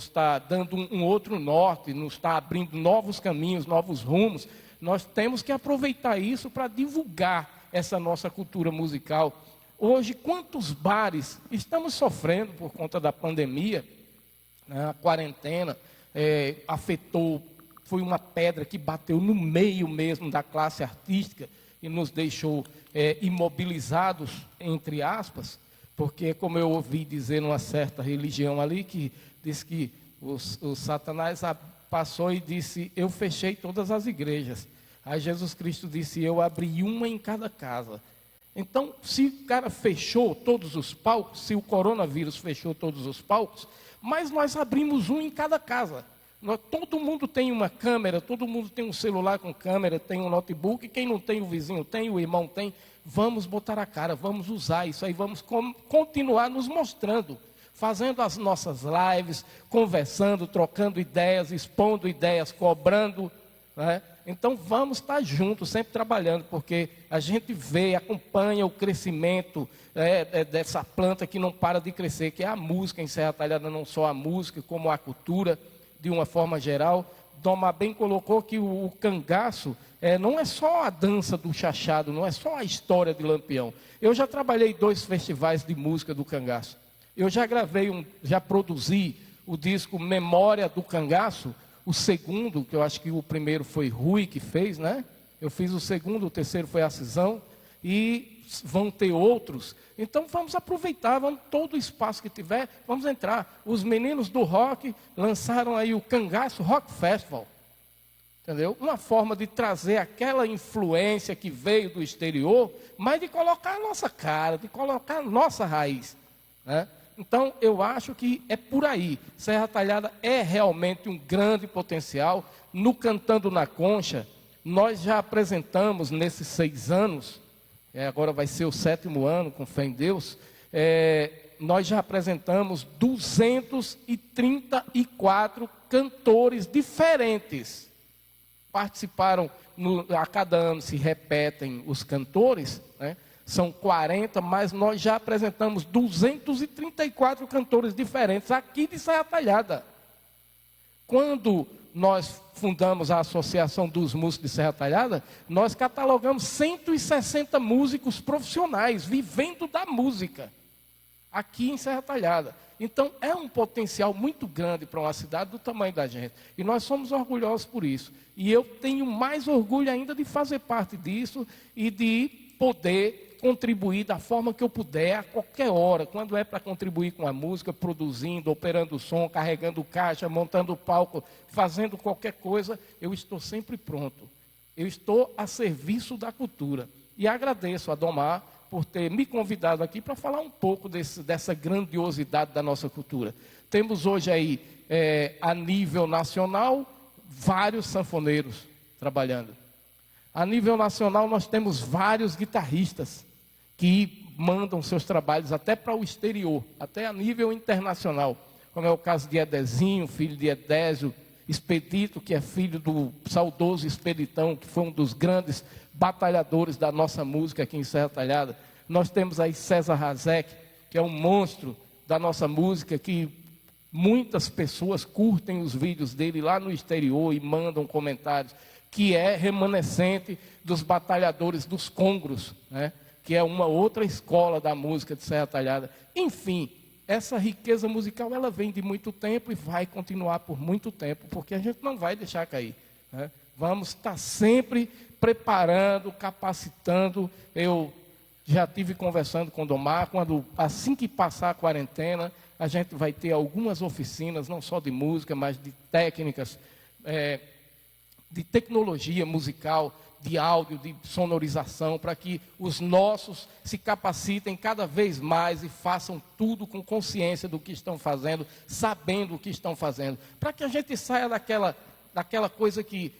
está dando um outro norte, nos está abrindo novos caminhos, novos rumos, nós temos que aproveitar isso para divulgar essa nossa cultura musical. Hoje, quantos bares estamos sofrendo por conta da pandemia, né? A quarentena afetou, foi uma pedra que bateu no meio mesmo da classe artística e nos deixou imobilizados, entre aspas, porque, como eu ouvi dizer numa certa religião ali, que diz que o Satanás passou e disse, eu fechei todas as igrejas. Aí Jesus Cristo disse, eu abri uma em cada casa. Então, se o cara fechou todos os palcos, se o coronavírus fechou todos os palcos, mas nós abrimos um em cada casa. Todo mundo tem uma câmera, todo mundo tem um celular com câmera, tem um notebook, quem não tem, o vizinho tem, o irmão tem. Vamos botar a cara, vamos usar isso aí, vamos continuar nos mostrando, fazendo as nossas lives, conversando, trocando ideias, expondo ideias, cobrando, né? Então vamos estar juntos, sempre trabalhando, porque a gente vê, acompanha o crescimento dessa planta que não para de crescer, que é a música em Serra Talhada, não só a música, como a cultura, de uma forma geral. Domar bem colocou que o cangaço não é só a dança do chachado, não é só a história de Lampião. Eu já trabalhei 2 festivais de música do cangaço. Eu já já produzi o disco Memória do Cangaço, o segundo, que eu acho que o primeiro foi Rui que fez, né? Eu fiz o segundo, o terceiro foi a Cisão, e vão ter outros. Então vamos aproveitar, vamos todo o espaço que tiver, vamos entrar. Os meninos do rock lançaram aí o Cangaço Rock Festival, entendeu? Uma forma de trazer aquela influência que veio do exterior, mas de colocar a nossa cara, de colocar a nossa raiz, né? Então, eu acho que é por aí. Serra Talhada é realmente um grande potencial. No Cantando na Concha, nós já apresentamos nesses 6 anos, agora vai ser o 7º ano, com fé em Deus, nós já apresentamos 234 cantores diferentes. Participaram, a cada ano se repetem os cantores, né? São 40, mas nós já apresentamos 234 cantores diferentes aqui de Serra Talhada. Quando nós fundamos a Associação dos Músicos de Serra Talhada, nós catalogamos 160 músicos profissionais, vivendo da música, aqui em Serra Talhada. Então, é um potencial muito grande para uma cidade do tamanho da gente. E nós somos orgulhosos por isso. E eu tenho mais orgulho ainda de fazer parte disso e de poder contribuir da forma que eu puder, a qualquer hora, quando é para contribuir com a música, produzindo, operando o som, carregando caixa, montando o palco, fazendo qualquer coisa, eu estou sempre pronto. Eu estou a serviço da cultura. E agradeço a Domar por ter me convidado aqui para falar um pouco dessa grandiosidade da nossa cultura. Temos hoje aí, a nível nacional, vários sanfoneiros trabalhando. A nível nacional, nós temos vários guitarristas que mandam seus trabalhos até para o exterior, até a nível internacional, como é o caso de Edezinho, filho de Edésio, Expedito, que é filho do saudoso Expeditão, que foi um dos grandes batalhadores da nossa música aqui em Serra Talhada. Nós temos aí César Razek, que é um monstro da nossa música, que muitas pessoas curtem os vídeos dele lá no exterior e mandam comentários, que é remanescente dos batalhadores dos congros, né? Que é uma outra escola da música de Serra Talhada. Enfim, essa riqueza musical, ela vem de muito tempo e vai continuar por muito tempo, porque a gente não vai deixar cair, né? Vamos estar sempre preparando, capacitando. Eu já estive conversando com o Domar, assim que passar a quarentena, a gente vai ter algumas oficinas, não só de música, mas de técnicas, de tecnologia musical, de áudio, de sonorização, para que os nossos se capacitem cada vez mais e façam tudo com consciência do que estão fazendo, sabendo o que estão fazendo, para que a gente saia daquela coisa que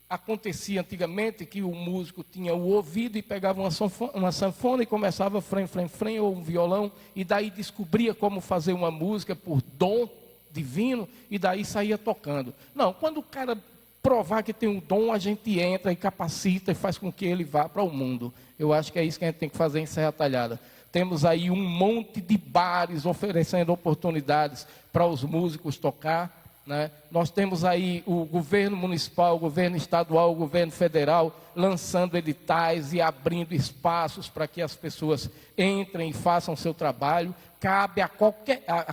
acontecia antigamente, que o músico tinha o ouvido e pegava uma sanfona e começava frem, ou um violão, e daí descobria como fazer uma música por dom divino, e daí saía tocando. Não, quando o cara provar que tem um dom, a gente entra e capacita e faz com que ele vá para o mundo. Eu acho que é isso que a gente tem que fazer em Serra Talhada. Temos aí um monte de bares oferecendo oportunidades para os músicos tocar, né? Nós temos aí o governo municipal, o governo estadual, o governo federal lançando editais e abrindo espaços para que as pessoas entrem e façam seu trabalho. Cabe a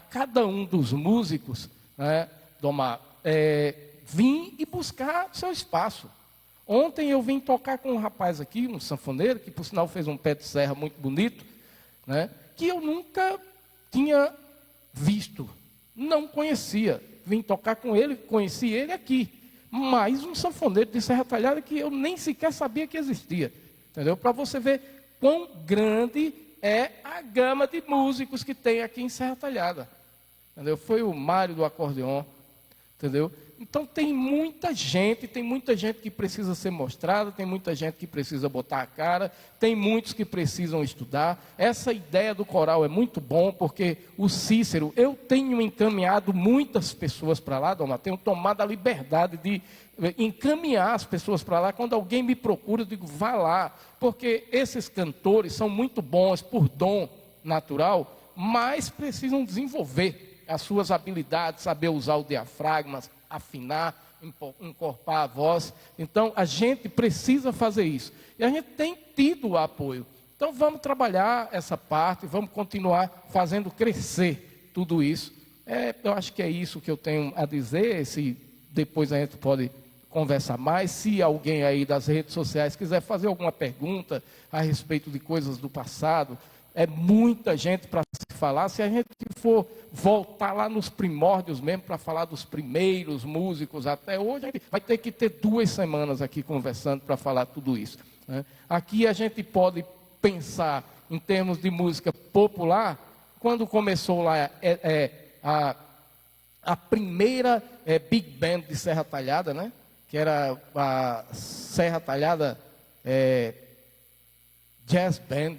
cada um dos músicos, né, Domar, vir e buscar seu espaço. Ontem eu vim tocar com um rapaz aqui, um sanfoneiro, que por sinal fez um pé de serra muito bonito, né, que eu nunca tinha visto, não conhecia. Vim tocar com ele, conheci ele aqui. Mais um sanfoneiro de Serra Talhada que eu nem sequer sabia que existia. Entendeu? Para você ver quão grande é a gama de músicos que tem aqui em Serra Talhada. Entendeu? Foi o Mário do acordeon. Entendeu? Então tem muita gente que precisa ser mostrada, tem muita gente que precisa botar a cara, tem muitos que precisam estudar. Essa ideia do coral é muito bom, porque o Cícero, eu tenho encaminhado muitas pessoas para lá, Dona, tenho tomado a liberdade de encaminhar as pessoas para lá. Quando alguém me procura, eu digo, vá lá, porque esses cantores são muito bons por dom natural, mas precisam desenvolver as suas habilidades, saber usar o diafragma, afinar, encorpar a voz. Então, a gente precisa fazer isso. E a gente tem tido o apoio. Então, vamos trabalhar essa parte, vamos continuar fazendo crescer tudo isso. Eu acho que é isso que eu tenho a dizer. Se depois a gente pode conversar mais. Se alguém aí das redes sociais quiser fazer alguma pergunta a respeito de coisas do passado, é muita gente para se falar. Se a gente for voltar lá nos primórdios mesmo, para falar dos primeiros músicos até hoje, a gente vai ter que ter 2 semanas aqui conversando para falar tudo isso, né? Aqui a gente pode pensar em termos de música popular, quando começou lá a primeira Big Band de Serra Talhada, né? Que era a Serra Talhada Jazz Band.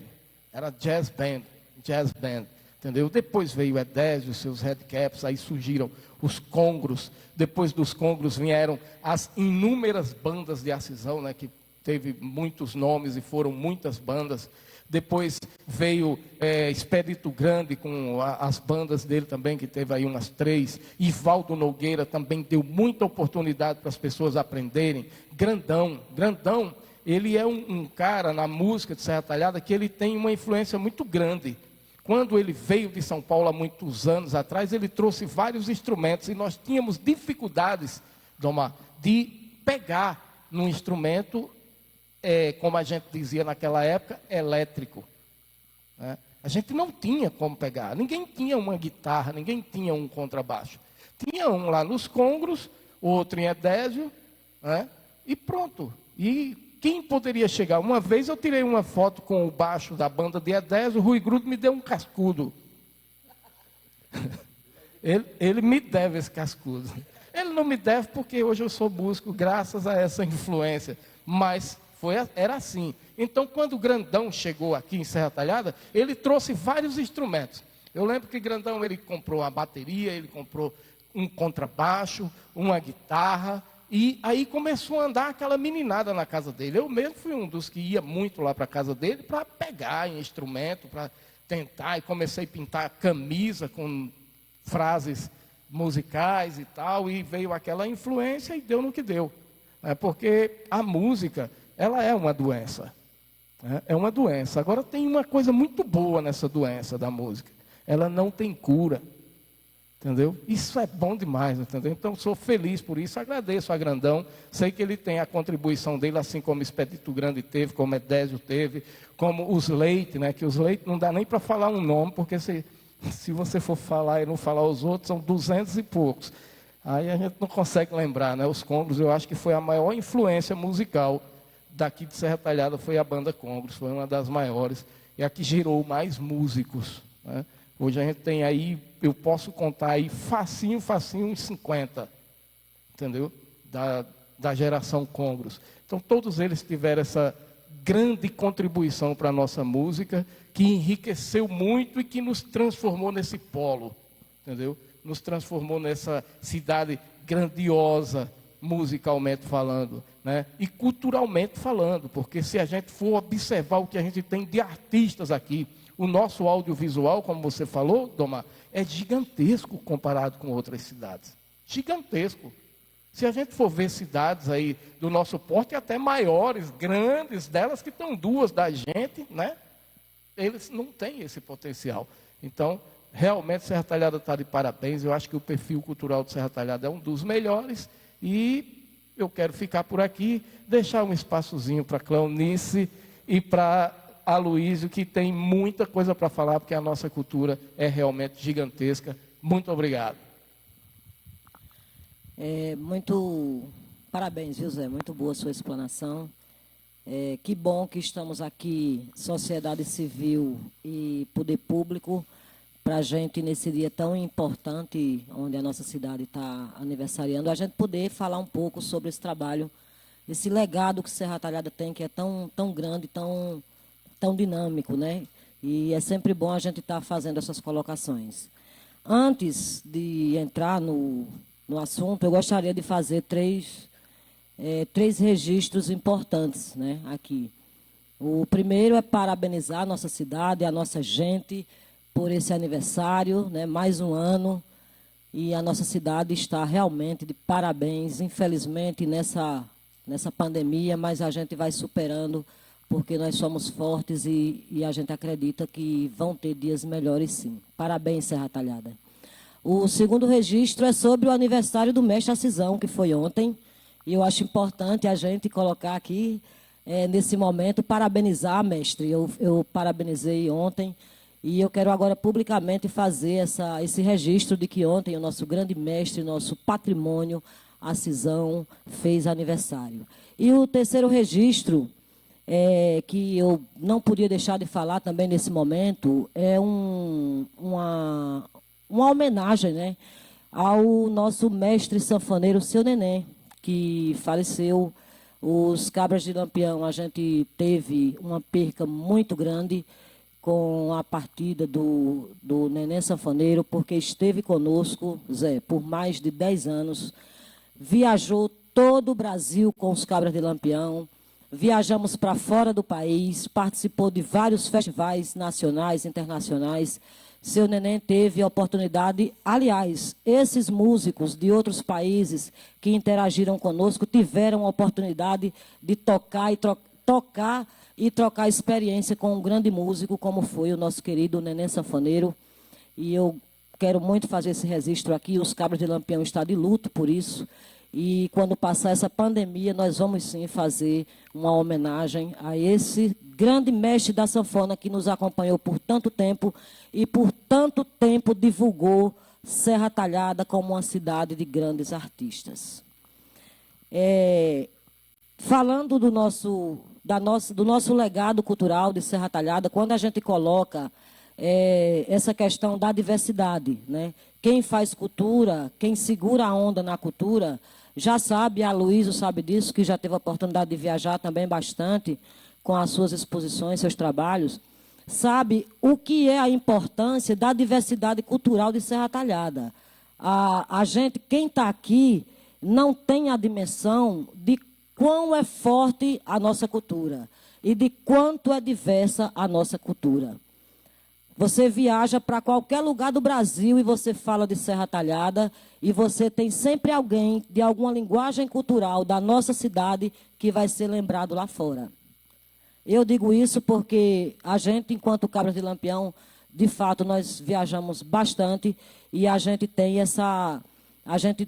Era jazz band, entendeu? Depois veio o Edésio, seus Redcaps, aí surgiram os congros. Depois dos congros vieram as inúmeras bandas de Acisão, né, que teve muitos nomes e foram muitas bandas. Depois veio Expedito Grande com as bandas dele também, que teve aí umas 3. Ivaldo Nogueira também deu muita oportunidade para as pessoas aprenderem. Grandão, ele é um cara na música de Serra Talhada que ele tem uma influência muito grande. Quando ele veio de São Paulo há muitos anos atrás, ele trouxe vários instrumentos e nós tínhamos dificuldades, Domar, de pegar num instrumento, como a gente dizia naquela época, elétrico, né? A gente não tinha como pegar, ninguém tinha uma guitarra, ninguém tinha um contrabaixo. Tinha um lá nos congros, outro em Edésio, né? E pronto. E quem poderia chegar? Uma vez eu tirei uma foto com o baixo da banda de Edésio, o Rui Grudo me deu um cascudo. Ele me deve esse cascudo. Ele não me deve porque hoje eu sou músico graças a essa influência. Mas era assim. Então, quando o Grandão chegou aqui em Serra Talhada, ele trouxe vários instrumentos. Eu lembro que Grandão ele comprou a bateria, ele comprou um contrabaixo, uma guitarra. E aí começou a andar aquela meninada na casa dele. Eu mesmo fui um dos que ia muito lá para a casa dele para pegar em instrumento, para tentar. E comecei a pintar camisa com frases musicais e tal. E veio aquela influência e deu no que deu. Porque a música, ela é uma doença. É uma doença. Agora tem uma coisa muito boa nessa doença da música. Ela não tem cura. Entendeu? Isso é bom demais, entendeu? Então, sou feliz por isso, agradeço a Grandão. Sei que ele tem a contribuição dele, assim como o Expedito Grande teve, como o Edésio teve, como os Leite, né? Que os Leite não dá nem para falar um nome, porque se você for falar e não falar os outros, são 200 e poucos. Aí a gente não consegue lembrar, né? Os Congros, eu acho que foi a maior influência musical daqui de Serra Talhada, foi a banda Congros, foi uma das maiores, e a que gerou mais músicos, né? Hoje a gente tem aí, eu posso contar aí facinho, uns 50, entendeu? Da geração Congros. Então todos eles tiveram essa grande contribuição para a nossa música, que enriqueceu muito e que nos transformou nesse polo, entendeu? Nos transformou nessa cidade grandiosa, musicalmente falando, né? E culturalmente falando, porque se a gente for observar o que a gente tem de artistas aqui, o nosso audiovisual, como você falou, Domar, é gigantesco comparado com outras cidades. Gigantesco. Se a gente for ver cidades aí do nosso porte, até maiores, grandes, delas que estão 2 da gente, né? Eles não têm esse potencial. Então, realmente, Serra Talhada está de parabéns. Eu acho que o perfil cultural de Serra Talhada é um dos melhores. E eu quero ficar por aqui, deixar um espaçozinho para Cleonice e para Aloísio, que tem muita coisa para falar, porque a nossa cultura é realmente gigantesca. Muito obrigado. Parabéns, viu, Zé? Muito boa a sua explanação. Que bom que estamos aqui, sociedade civil e poder público, para a gente, nesse dia tão importante, onde a nossa cidade está aniversariando, a gente poder falar um pouco sobre esse trabalho, esse legado que Serra Talhada tem, que é tão grande, tão dinâmico, né? E é sempre bom a gente estar fazendo essas colocações. Antes de entrar no assunto, eu gostaria de fazer três registros importantes, né, aqui. O primeiro é parabenizar a nossa cidade, a nossa gente, por esse aniversário, né, mais um ano, e a nossa cidade está realmente de parabéns, infelizmente, nessa pandemia, mas a gente vai superando, porque nós somos fortes e a gente acredita que vão ter dias melhores, sim. Parabéns, Serra Talhada. O segundo registro é sobre o aniversário do mestre Acisão, que foi ontem. E eu acho importante a gente colocar aqui, nesse momento, parabenizar, mestre. Eu parabenizei ontem. E eu quero agora publicamente fazer esse registro de que ontem o nosso grande mestre, nosso patrimônio, Acisão, fez aniversário. E o terceiro registro, que eu não podia deixar de falar também nesse momento, é uma homenagem, né, ao nosso mestre sanfoneiro, seu Neném, que faleceu. Os Cabras de Lampião, a gente teve uma perca muito grande com a partida do Neném Sanfoneiro, porque esteve conosco, Zé, por mais de 10 anos, viajou todo o Brasil com os Cabras de Lampião, viajamos para fora do país, participou de vários festivais nacionais, internacionais. Seu Neném teve a oportunidade, aliás, esses músicos de outros países que interagiram conosco tiveram a oportunidade de tocar e trocar experiência com um grande músico, como foi o nosso querido Neném Sanfoneiro. E eu quero muito fazer esse registro aqui. Os Cabras de Lampião estão de luto por isso. E quando passar essa pandemia, nós vamos sim fazer uma homenagem a esse grande mestre da sanfona que nos acompanhou por tanto tempo e por tanto tempo divulgou Serra Talhada como uma cidade de grandes artistas. Falando do nosso legado cultural de Serra Talhada, quando a gente coloca essa questão da diversidade, né? Quem faz cultura, quem segura a onda na cultura, já sabe, a Luísa sabe disso, que já teve a oportunidade de viajar também bastante com as suas exposições, seus trabalhos, sabe o que é a importância da diversidade cultural de Serra Talhada. A gente, quem está aqui, não tem a dimensão de quão é forte a nossa cultura e de quanto é diversa a nossa cultura. Você viaja para qualquer lugar do Brasil e você fala de Serra Talhada e você tem sempre alguém de alguma linguagem cultural da nossa cidade que vai ser lembrado lá fora. Eu digo isso porque a gente, enquanto Cabras de Lampião, de fato, nós viajamos bastante e a gente tem a gente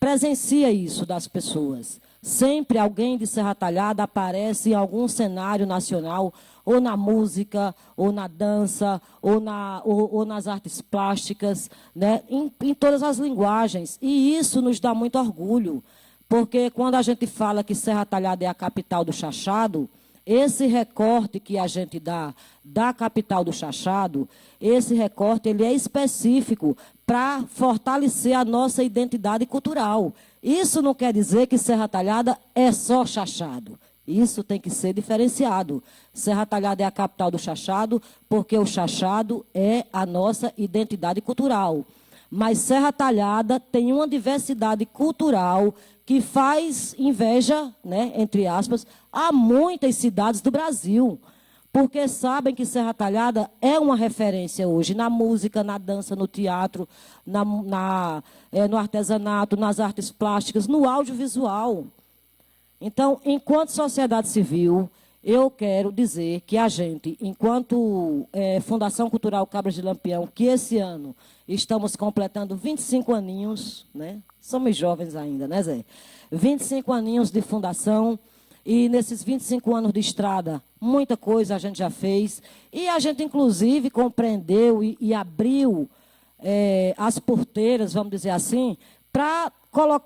presencia isso das pessoas. Sempre alguém de Serra Talhada aparece em algum cenário nacional, ou na música, ou na dança, ou nas artes plásticas, né? Em todas as linguagens. E isso nos dá muito orgulho, porque quando a gente fala que Serra Talhada é a capital do chachado, esse recorte que a gente dá da capital do chachado, esse recorte ele é específico para fortalecer a nossa identidade cultural. Isso não quer dizer que Serra Talhada é só chachado. Isso tem que ser diferenciado. Serra Talhada é a capital do chachado, porque o chachado é a nossa identidade cultural. Mas Serra Talhada tem uma diversidade cultural que faz inveja, né, entre aspas, a muitas cidades do Brasil. Porque sabem que Serra Talhada é uma referência hoje na música, na dança, no teatro, no artesanato, nas artes plásticas, no audiovisual. Então, enquanto sociedade civil, eu quero dizer que a gente, enquanto Fundação Cultural Cabras de Lampião, que esse ano estamos completando 25 aninhos, né? Somos jovens ainda, né, Zé? 25 aninhos de fundação. E nesses 25 anos de estrada, muita coisa a gente já fez. E a gente, inclusive, compreendeu e abriu as porteiras, vamos dizer assim, para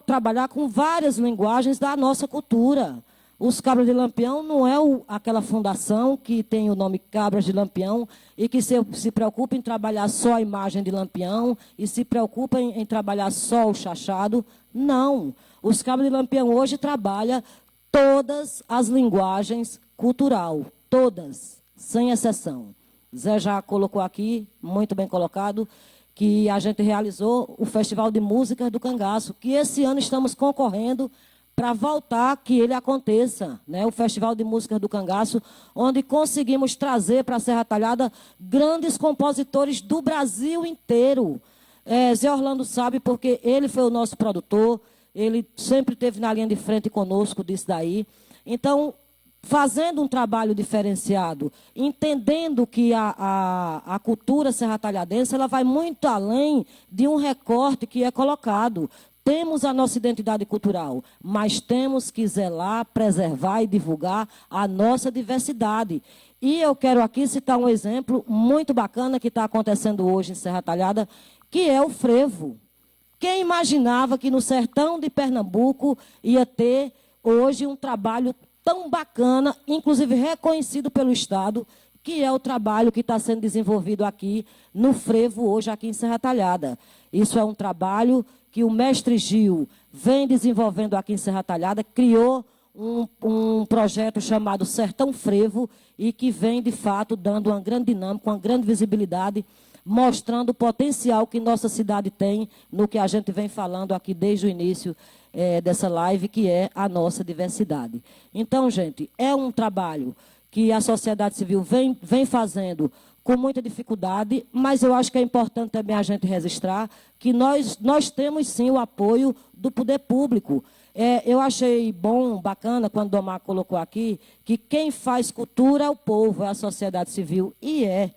trabalhar com várias linguagens da nossa cultura. Os Cabras de Lampião não é aquela fundação que tem o nome Cabras de Lampião e que se preocupa em trabalhar só a imagem de Lampião e se preocupa em trabalhar só o chachado. Não. Os Cabras de Lampião hoje trabalham todas as linguagens cultural, todas, sem exceção. Zé já colocou aqui, muito bem colocado, que a gente realizou o Festival de Músicas do Cangaço, que esse ano estamos concorrendo para voltar que ele aconteça, né? O Festival de Músicas do Cangaço, onde conseguimos trazer para a Serra Talhada grandes compositores do Brasil inteiro. Zé Orlando sabe porque ele foi o nosso produtor, ele sempre esteve na linha de frente conosco disso daí. Então, fazendo um trabalho diferenciado, entendendo que a cultura serratalhadense ela vai muito além de um recorte que é colocado. Temos a nossa identidade cultural, mas temos que zelar, preservar e divulgar a nossa diversidade. E eu quero aqui citar um exemplo muito bacana que está acontecendo hoje em Serra Talhada, que é o frevo. Quem imaginava que no sertão de Pernambuco ia ter hoje um trabalho tão bacana, inclusive reconhecido pelo Estado, que é o trabalho que está sendo desenvolvido aqui no frevo hoje aqui em Serra Talhada. Isso é um trabalho que o mestre Gil vem desenvolvendo aqui em Serra Talhada, criou um projeto chamado Sertão Frevo e que vem, de fato, dando uma grande dinâmica, uma grande visibilidade, mostrando o potencial que nossa cidade tem no que a gente vem falando aqui desde o início dessa live, que é a nossa diversidade. Então, gente, é um trabalho que a sociedade civil vem fazendo com muita dificuldade, mas eu acho que é importante também a gente registrar que nós temos, sim, o apoio do poder público. Eu achei bom, bacana, quando o Domar colocou aqui, que quem faz cultura é o povo, é a sociedade civil, e é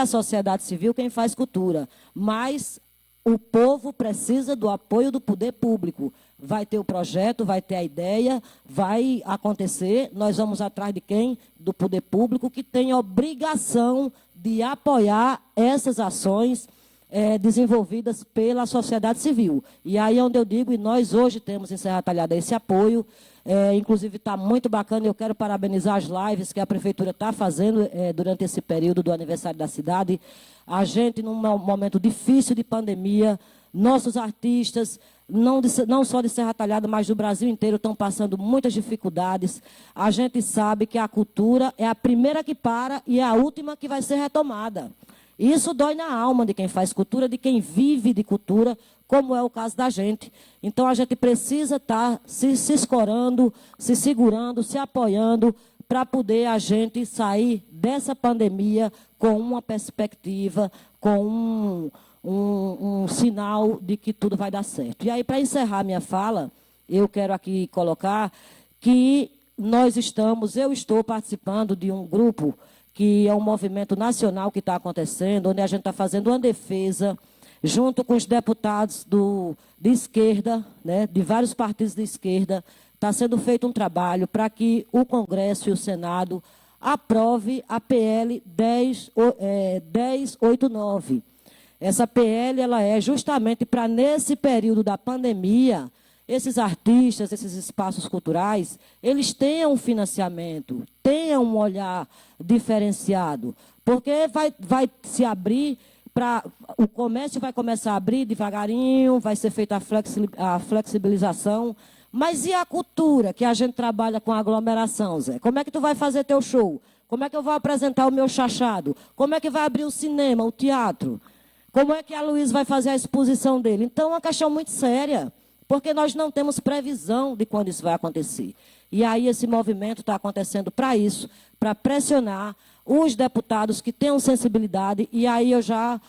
a sociedade civil quem faz cultura, mas o povo precisa do apoio do poder público. Vai ter o projeto, vai ter a ideia, vai acontecer. Nós vamos atrás de quem? Do poder público, que tem obrigação de apoiar essas ações desenvolvidas pela sociedade civil. E aí é onde eu digo, e nós hoje temos em Serra Talhada esse apoio, inclusive está muito bacana, eu quero parabenizar as lives que a Prefeitura está fazendo durante esse período do aniversário da cidade. A gente, num momento difícil de pandemia, nossos artistas, não só de Serra Talhada, mas do Brasil inteiro, estão passando muitas dificuldades. A gente sabe que a cultura é a primeira que para e é a última que vai ser retomada. Isso dói na alma de quem faz cultura, de quem vive de cultura, como é o caso da gente. Então, a gente precisa estar se escorando, se segurando, se apoiando, para poder a gente sair dessa pandemia com uma perspectiva, com um sinal de que tudo vai dar certo. E aí, para encerrar minha fala, eu quero aqui colocar que eu estou participando de um grupo que é um movimento nacional que está acontecendo, onde a gente está fazendo uma defesa, junto com os deputados de esquerda, né, de vários partidos de esquerda, está sendo feito um trabalho para que o Congresso e o Senado aprove a PL 1089. Essa PL ela é justamente para, nesse período da pandemia, esses artistas, esses espaços culturais, eles tenham um financiamento, tenham um olhar diferenciado, porque vai se abrir, o comércio vai começar a abrir devagarinho, vai ser feita a flexibilização, mas e a cultura, que a gente trabalha com aglomeração, Zé? Como é que tu vai fazer teu show? Como é que eu vou apresentar o meu chachado? Como é que vai abrir o cinema, o teatro? Como é que a Luiz vai fazer a exposição dele? Então, é uma questão muito séria, porque nós não temos previsão de quando isso vai acontecer. E aí esse movimento está acontecendo para isso, para pressionar os deputados que tenham sensibilidade. E aí eu já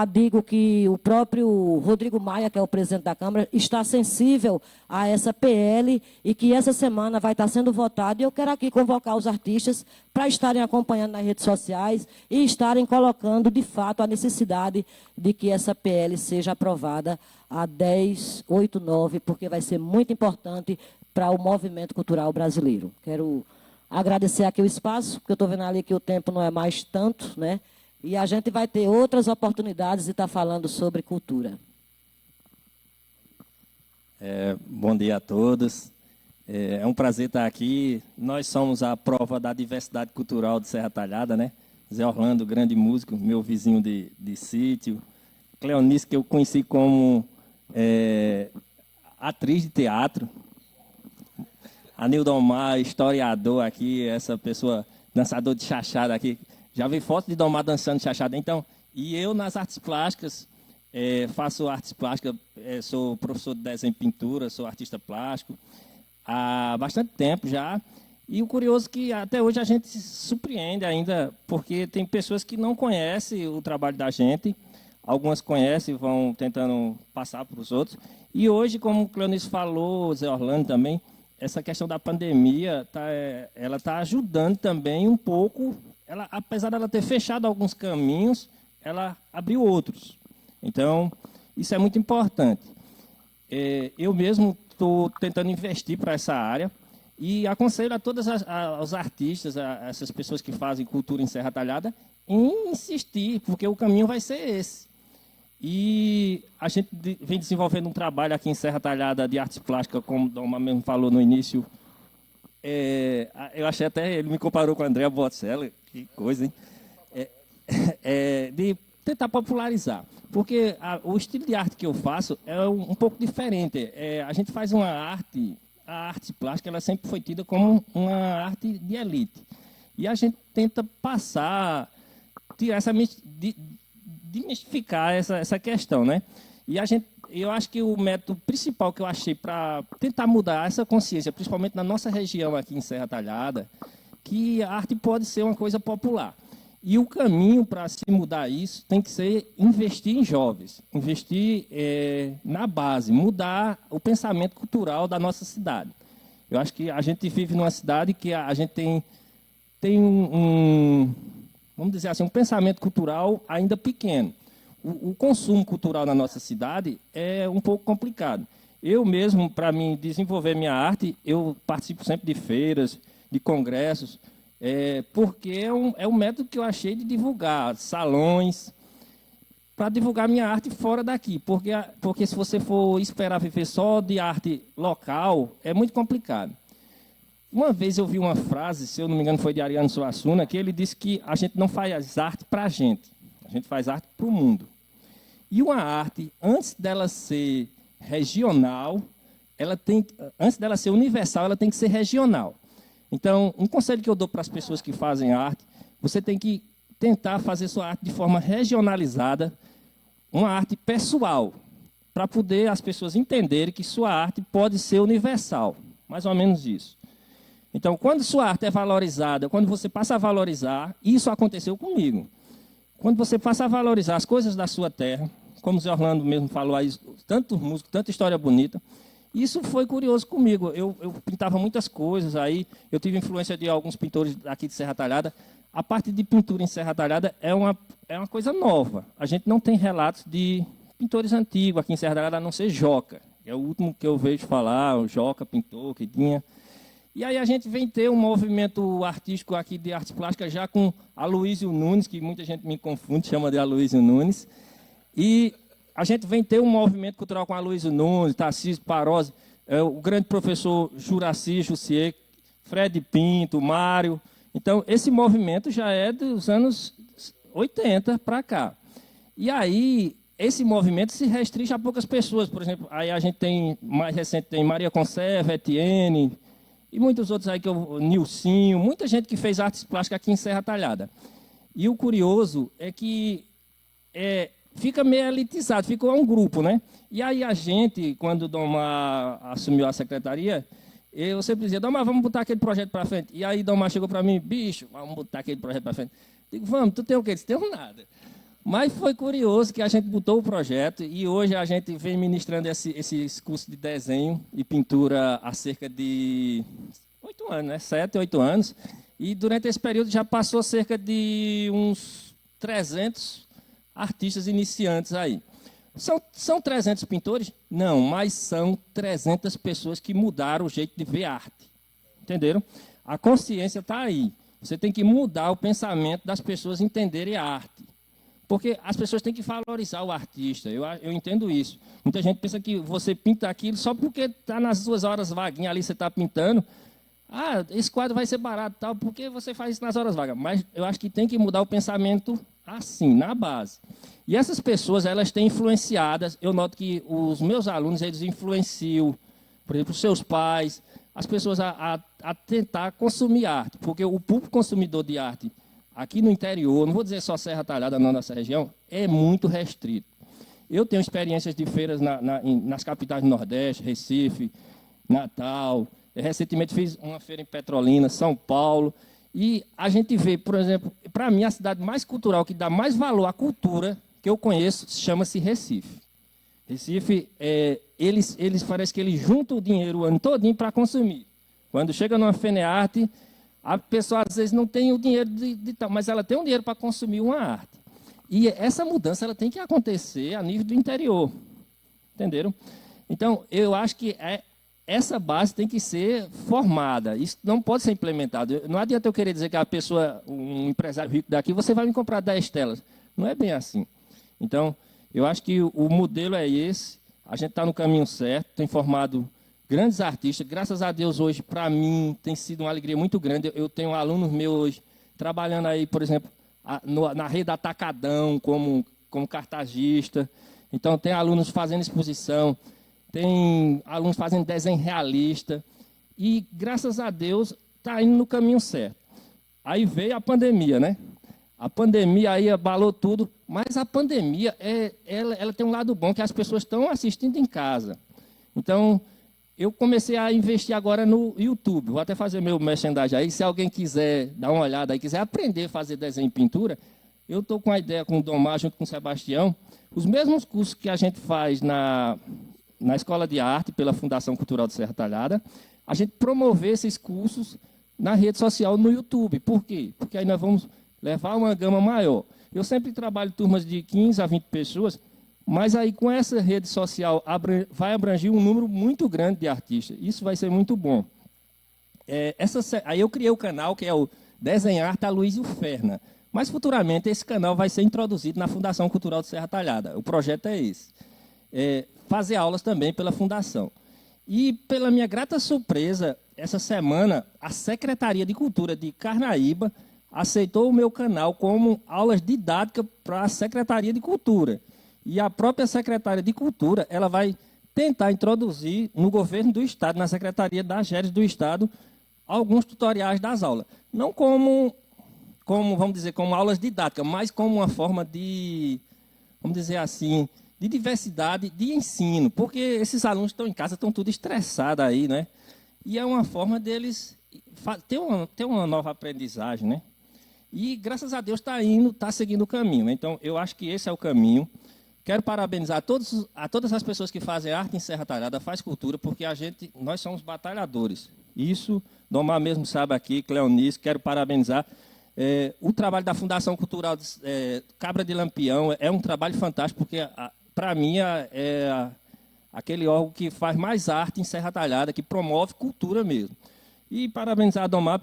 digo que o próprio Rodrigo Maia, que é o presidente da Câmara, está sensível a essa PL e que essa semana vai estar sendo votada. E eu quero aqui convocar os artistas para estarem acompanhando nas redes sociais e estarem colocando, de fato, a necessidade de que essa PL seja aprovada a 1089, porque vai ser muito importante para o movimento cultural brasileiro. Quero agradecer aqui o espaço, porque eu estou vendo ali que o tempo não é mais tanto, né? E a gente vai ter outras oportunidades de estar falando sobre cultura. Bom dia a todos. É um prazer estar aqui. Nós somos a prova da diversidade cultural de Serra Talhada, né? Zé Orlando, grande músico, meu vizinho de sítio. Cleonice, que eu conheci como atriz de teatro. Anildo Omar, historiador aqui, essa pessoa, dançador de chachada aqui. Já vi foto de Domar dançando chachada. Então, e eu nas artes plásticas, faço artes plásticas, sou professor de desenho e pintura, sou artista plástico há bastante tempo já. E o curioso é que até hoje a gente se surpreende ainda, porque tem pessoas que não conhecem o trabalho da gente, algumas conhecem e vão tentando passar para os outros. E hoje, como o Cleonice falou, o Zé Orlando também, essa questão da pandemia ela está ajudando também um pouco. Ela, apesar dela ter fechado alguns caminhos, ela abriu outros. Então, isso é muito importante. Eu mesmo estou tentando investir para essa área e aconselho a todos os artistas, essas pessoas que fazem cultura em Serra Talhada, em insistir, porque o caminho vai ser esse. E a gente vem desenvolvendo um trabalho aqui em Serra Talhada de artes plásticas, como o Doma mesmo falou no início. Eu achei até, ele me comparou com a Andrea Bocelli, que coisa, hein? De tentar popularizar. Porque o estilo de arte que eu faço é um pouco diferente. A gente faz uma arte, a arte plástica ela sempre foi tida como uma arte de elite. E a gente tenta tirar demistificar essa questão, né? E eu acho que o método principal que eu achei para tentar mudar essa consciência, principalmente na nossa região aqui em Serra Talhada, que a arte pode ser uma coisa popular. E o caminho para se mudar isso tem que ser investir em jovens, investir na base, mudar o pensamento cultural da nossa cidade. Eu acho que a gente vive numa cidade que a gente tem vamos dizer assim, um pensamento cultural ainda pequeno. O consumo cultural na nossa cidade é um pouco complicado. Eu mesmo, para mim desenvolver minha arte, eu participo sempre de feiras, de congressos, porque é um método que eu achei de divulgar salões, para divulgar minha arte fora daqui. Porque se você for esperar viver só de arte local, é muito complicado. Uma vez eu vi uma frase, se eu não me engano foi de Ariano Suassuna, que ele disse que a gente não faz arte para a gente faz arte para o mundo. E uma arte, antes dela ser regional, antes dela ser universal, ela tem que ser regional. Então, um conselho que eu dou para as pessoas que fazem arte, você tem que tentar fazer sua arte de forma regionalizada, uma arte pessoal, para poder as pessoas entenderem que sua arte pode ser universal, mais ou menos isso. Então, quando sua arte é valorizada, quando você passa a valorizar, isso aconteceu comigo. Quando você passa a valorizar as coisas da sua terra, como o Zé Orlando mesmo falou aí, tanto músico, tanta história bonita, isso foi curioso comigo. Eu pintava muitas coisas aí, eu tive influência de alguns pintores aqui de Serra Talhada. A parte de pintura em Serra Talhada é uma coisa nova. A gente não tem relatos de pintores antigos aqui em Serra Talhada, a não ser Joca. É o último que eu vejo falar, o Joca pintor, que tinha. E aí a gente vem ter um movimento artístico aqui de artes plásticas já com Aloysio Nunes, que muita gente me confunde, chama de Aloysio Nunes. E a gente vem ter um movimento cultural com Aloysio Nunes, Tarcísio Parose, o grande professor Juraci Jussier, Fred Pinto, Mário. Então, esse movimento já é dos anos 80 para cá. E aí, esse movimento se restringe a poucas pessoas. Por exemplo, aí a gente tem, mais recente, tem Maria Conserva, Etienne, e muitos outros aí, Nilcinho, muita gente que fez artes plásticas aqui em Serra Talhada. E o curioso é que fica meio elitizado, fica um grupo, né? E aí a gente, quando o Domar assumiu a secretaria, eu sempre dizia, Domar, vamos botar aquele projeto para frente. E aí Domar chegou para mim, bicho, vamos botar aquele projeto para frente. Digo, vamos, tu tem o quê? Eu tenho nada. Mas foi curioso que a gente botou o projeto e hoje a gente vem ministrando esses cursos de desenho e pintura há cerca de 8 anos, né? 7, 8 anos. E durante esse período já passou cerca de uns 300 artistas iniciantes aí. São 300 pintores? Não, mas são 300 pessoas que mudaram o jeito de ver arte. Entenderam? A consciência está aí. Você tem que mudar o pensamento das pessoas entenderem a arte. Porque as pessoas têm que valorizar o artista, eu entendo isso. Muita gente pensa que você pinta aquilo só porque está nas suas horas vaguinhas ali, você está pintando. Ah, esse quadro vai ser barato, tal, porque você faz isso nas horas vagas. Mas eu acho que tem que mudar o pensamento assim, na base. E essas pessoas, elas têm influenciadas, eu noto que os meus alunos, eles influenciam, por exemplo, os seus pais, as pessoas a tentar consumir arte. Porque o público consumidor de arte aqui no interior, não vou dizer só Serra Talhada, não, nessa região, é muito restrito. Eu tenho experiências de feiras nas capitais do Nordeste, Recife, Natal. Recentemente fiz uma feira em Petrolina, São Paulo. E a gente vê, por exemplo, para mim, a cidade mais cultural, que dá mais valor à cultura que eu conheço, chama-se Recife. Recife, eles parece que eles juntam o dinheiro o ano todinho para consumir. Quando chega numa FENEARTE, a pessoa às vezes não tem o dinheiro de tal, mas ela tem um dinheiro para consumir uma arte. E essa mudança ela tem que acontecer a nível do interior. Entenderam? Então, eu acho que essa base tem que ser formada. Isso não pode ser implementado. Não adianta eu querer dizer que a pessoa, um empresário rico daqui, você vai me comprar 10 telas. Não é bem assim. Então, eu acho que o modelo é esse. A gente está no caminho certo, tem formado grandes artistas. Graças a Deus, hoje, para mim, tem sido uma alegria muito grande. Eu tenho alunos meus hoje trabalhando aí, por exemplo, na rede Atacadão, como cartagista. Então, tem alunos fazendo exposição, tem alunos fazendo desenho realista. E, graças a Deus, está indo no caminho certo. Aí veio a pandemia, né? A pandemia aí abalou tudo, mas a pandemia, ela tem um lado bom, que as pessoas estão assistindo em casa. Então, eu comecei a investir agora no YouTube. Vou até fazer meu merchandising aí. Se alguém quiser dar uma olhada aí, quiser aprender a fazer desenho e pintura, eu estou com a ideia com o Domar, junto com o Sebastião, os mesmos cursos que a gente faz na Escola de Arte, pela Fundação Cultural de Serra Talhada, a gente promover esses cursos na rede social, no YouTube. Por quê? Porque aí nós vamos levar uma gama maior. Eu sempre trabalho turmas de 15 a 20 pessoas, mas aí com essa rede social vai abranger um número muito grande de artistas. Isso vai ser muito bom. Aí eu criei o canal, que é o Desenhar Arte Aloysio Ferna. Mas futuramente esse canal vai ser introduzido na Fundação Cultural de Serra Talhada. O projeto é esse. Fazer aulas também pela Fundação. E pela minha grata surpresa, essa semana, a Secretaria de Cultura de Carnaíba aceitou o meu canal como aulas didáticas para a Secretaria de Cultura. E a própria Secretaria de Cultura, ela vai tentar introduzir no governo do Estado, na Secretaria das GERES do Estado, alguns tutoriais das aulas. Não como, vamos dizer, como aulas didáticas, mas como uma forma de, vamos dizer assim, de diversidade de ensino. Porque esses alunos estão em casa, estão tudo estressados aí, né? E é uma forma deles ter uma nova aprendizagem, né? E, graças a Deus, está seguindo o caminho. Então, eu acho que esse é o caminho. Quero parabenizar a todas as pessoas que fazem arte em Serra Talhada, faz cultura, porque nós somos batalhadores. Isso, Domar mesmo sabe aqui, Cleonice, quero parabenizar. O trabalho da Fundação Cultural Cabra de Lampião é um trabalho fantástico, porque, para mim, é aquele órgão que faz mais arte em Serra Talhada, que promove cultura mesmo. E parabenizar a Domar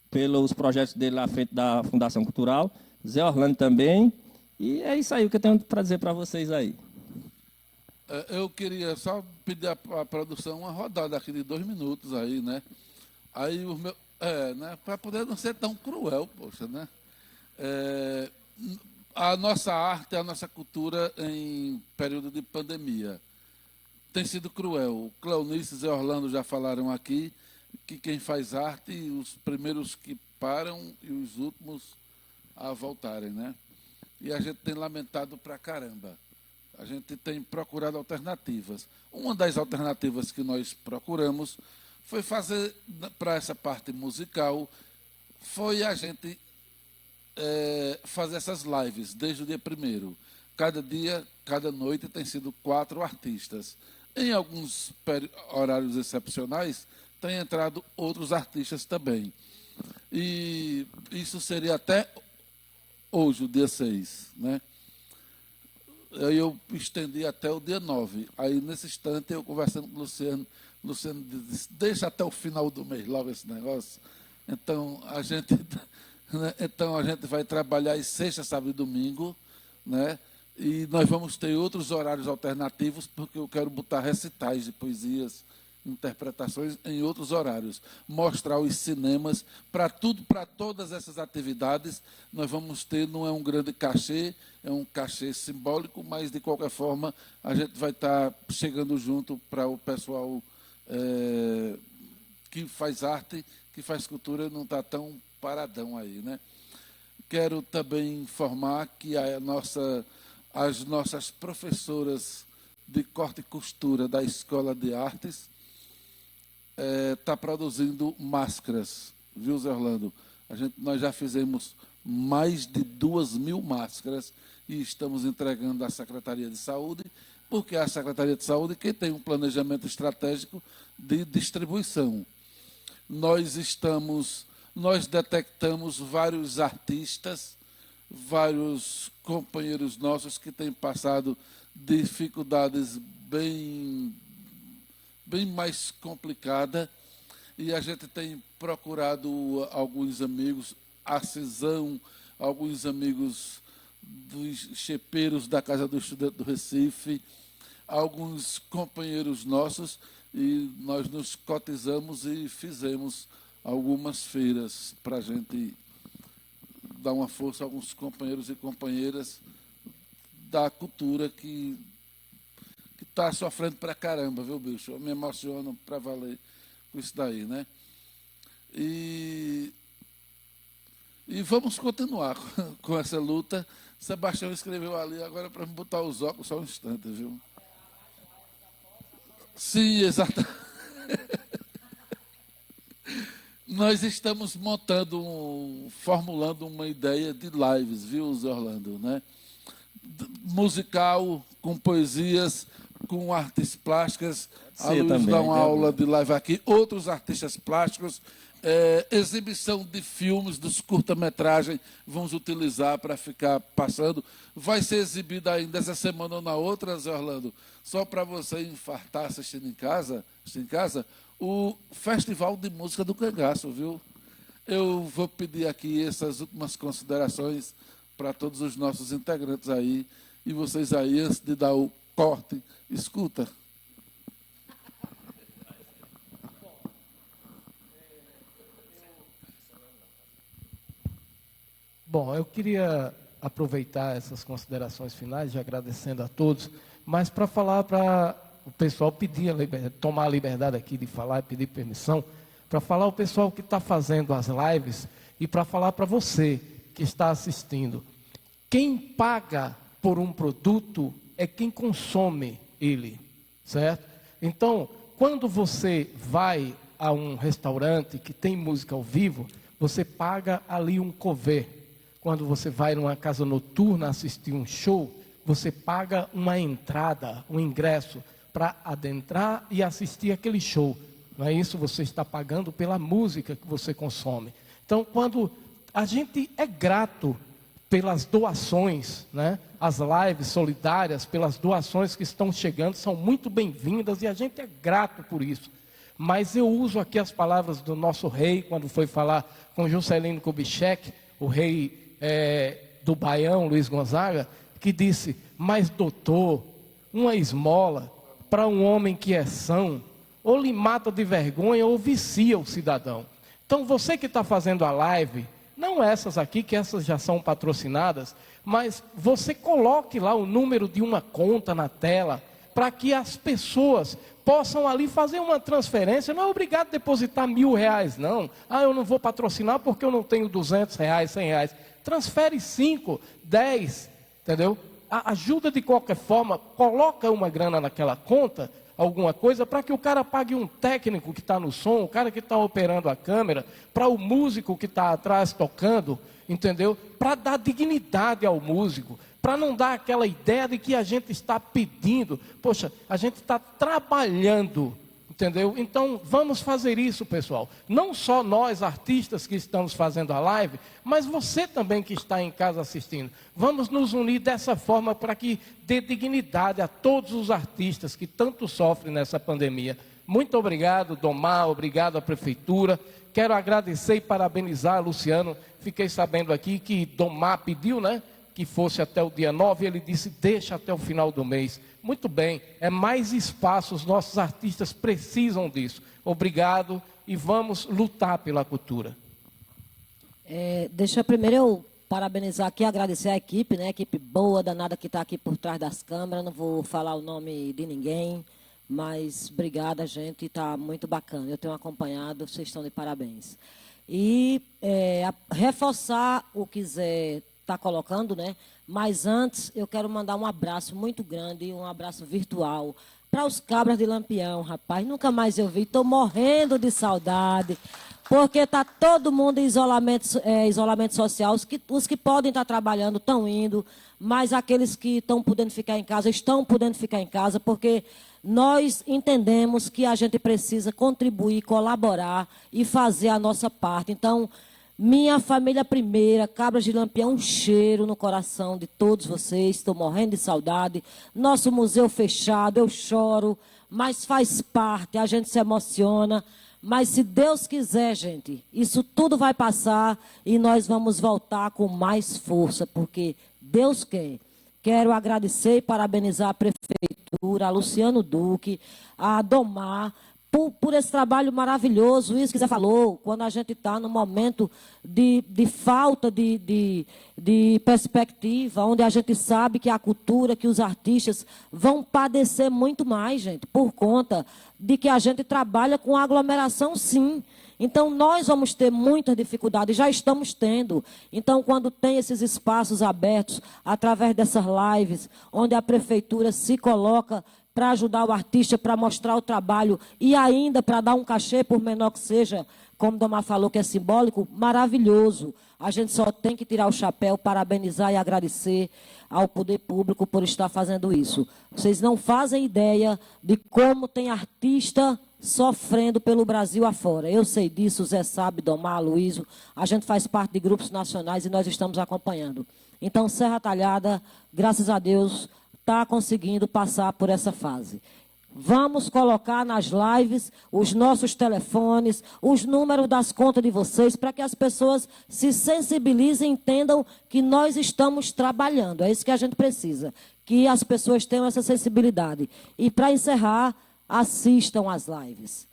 pelos projetos dele à frente da Fundação Cultural, Zé Orlando também, e é isso aí o que eu tenho para dizer para vocês aí. Eu queria só pedir à produção uma rodada aqui de 2 minutos aí, né? Aí o meu, né? Para poder não ser tão cruel, poxa, né? A nossa arte, a nossa cultura em período de pandemia tem sido cruel. O Cleonice e Zé Orlando já falaram aqui que quem faz arte, os primeiros que param e os últimos a voltarem, né? E a gente tem lamentado pra caramba. A gente tem procurado alternativas. Uma das alternativas que nós procuramos foi fazer, para essa parte musical, foi a gente fazer essas lives desde o dia 1º. Cada dia, cada noite, tem sido 4 artistas. Em alguns horários excepcionais, tem entrado outros artistas também. E isso seria até hoje, o dia 6, né? Aí eu estendi até o dia 9. Aí, nesse instante, eu conversando com o Luciano disse, deixa até o final do mês logo esse negócio. Então, a gente vai trabalhar em sexta, sábado e domingo, né? E nós vamos ter outros horários alternativos, porque eu quero botar recitais de poesias, interpretações em outros horários, mostrar os cinemas, para todas essas atividades, nós vamos ter, não é um grande cachê, é um cachê simbólico, mas, de qualquer forma, a gente vai estar chegando junto para o pessoal que faz arte, que faz cultura, não está tão paradão aí, né? Quero também informar que as nossas professoras de corte e costura da Escola de Artes está produzindo máscaras, viu, Zé Orlando? Nós já fizemos mais de 2.000 máscaras e estamos entregando à Secretaria de Saúde. porque a Secretaria de Saúde quem tem um planejamento estratégico de distribuição. Nós detectamos vários artistas, vários companheiros nossos que têm passado dificuldades bem mais complicadas, e a gente tem procurado alguns amigos, a Cisão, alguns amigos dos chepeiros da Casa do Estudante do Recife, alguns companheiros nossos, e nós nos cotizamos e fizemos algumas feiras para a gente dar uma força a alguns companheiros e companheiras da cultura que está sofrendo pra caramba, viu, bicho? Eu me emociono para valer com isso daí, né? E vamos continuar com essa luta. Sebastião escreveu ali, agora para me botar os óculos só um instante, viu? Sim, exatamente. Nós estamos formulando uma ideia de lives, viu, Zé Orlando, né? Musical, com poesias, com artes plásticas. A Luiz dá uma aula de live aqui, outros artistas plásticos, exibição de filmes, dos curta-metragem, vamos utilizar para ficar passando. Vai ser exibida ainda essa semana ou na outra, Zé Orlando, só para você infartar assistindo em casa, o Festival de Música do Cangaço, viu? Eu vou pedir aqui essas últimas considerações para todos os nossos integrantes aí, e vocês aí, antes de dar o corte, escuta. Bom, eu queria aproveitar essas considerações finais, já agradecendo a todos, mas para falar para o pessoal tomar a liberdade aqui de falar e pedir permissão, para falar ao pessoal que está fazendo as lives e para falar para você que está assistindo. Quem paga por um produto é quem consome ele, certo? Então, quando você vai a um restaurante que tem música ao vivo, você paga ali um cover. Quando você vai numa casa noturna assistir um show, você paga uma entrada, um ingresso, para adentrar e assistir aquele show. Não é isso? Você está pagando pela música que você consome. Então, quando a gente é grato pelas doações, né? As lives solidárias, pelas doações que estão chegando, são muito bem-vindas e a gente é grato por isso. Mas eu uso aqui as palavras do nosso rei, quando foi falar com Juscelino Kubitschek, o rei do Baião, Luiz Gonzaga, que disse: mas doutor, uma esmola para um homem que é são, ou lhe mata de vergonha ou vicia o cidadão. Então você que está fazendo a live, não essas aqui, que essas já são patrocinadas, mas você coloque lá o número de uma conta na tela, para que as pessoas possam ali fazer uma transferência. Não é obrigado a depositar R$1.000, não. Eu não vou patrocinar porque eu não tenho R$200, R$100. Transfere 5, 10, entendeu? Ajuda de qualquer forma, coloca uma grana naquela conta, alguma coisa, para que o cara pague um técnico que está no som, o cara que está operando a câmera, para o músico que está atrás tocando, entendeu? Para dar dignidade ao músico, para não dar aquela ideia de que a gente está pedindo. Poxa, a gente está trabalhando, entendeu? Então, vamos fazer isso, pessoal. Não só nós, artistas, que estamos fazendo a live, mas você também que está em casa assistindo. Vamos nos unir dessa forma para que dê dignidade a todos os artistas que tanto sofrem nessa pandemia. Muito obrigado, Domar, obrigado à Prefeitura. Quero agradecer e parabenizar Luciano. Fiquei sabendo aqui que Domar pediu, né, que fosse até o dia 9, ele disse: deixa até o final do mês. Muito bem, é mais espaço, os nossos artistas precisam disso. Obrigado e vamos lutar pela cultura. Deixa primeiro eu parabenizar aqui, agradecer a equipe, né? Equipe boa, danada que está aqui por trás das câmeras. Não vou falar o nome de ninguém, mas obrigada, gente, está muito bacana. Eu tenho acompanhado, vocês estão de parabéns. E reforçar o que Zé está colocando, né? Mas antes, eu quero mandar um abraço muito grande, um abraço virtual para os cabras de Lampião, rapaz. Nunca mais eu vi, estou morrendo de saudade. porque está todo mundo em isolamento social. Os que podem estar trabalhando estão indo, mas aqueles que estão podendo ficar em casa, estão podendo ficar em casa, porque nós entendemos que a gente precisa contribuir, colaborar e fazer a nossa parte. Então, minha família primeira, Cabras de Lampião, um cheiro no coração de todos vocês, estou morrendo de saudade. Nosso museu fechado, eu choro, mas faz parte, a gente se emociona. Mas se Deus quiser, gente, isso tudo vai passar e nós vamos voltar com mais força, porque Deus quer. Quero agradecer e parabenizar a Prefeitura, a Luciano Duque, a Domar, por esse trabalho maravilhoso. Isso que você falou, quando a gente está num momento de falta de perspectiva, onde a gente sabe que a cultura, que os artistas vão padecer muito mais, gente, por conta de que a gente trabalha com aglomeração, sim. Então, nós vamos ter muita dificuldade, já estamos tendo. Então, quando tem esses espaços abertos, através dessas lives, onde a Prefeitura se coloca para ajudar o artista, para mostrar o trabalho e ainda para dar um cachê, por menor que seja, como Domar falou, que é simbólico, maravilhoso. A gente só tem que tirar o chapéu, parabenizar e agradecer ao poder público por estar fazendo isso. Vocês não fazem ideia de como tem artista sofrendo pelo Brasil afora. Eu sei disso, o Zé sabe, Domar, Luísio. A gente faz parte de grupos nacionais e nós estamos acompanhando. Então, Serra Talhada, graças a Deus, está conseguindo passar por essa fase. Vamos colocar nas lives os nossos telefones, os números das contas de vocês, para que as pessoas se sensibilizem e entendam que nós estamos trabalhando. É isso que a gente precisa, que as pessoas tenham essa sensibilidade. E, para encerrar, assistam às lives.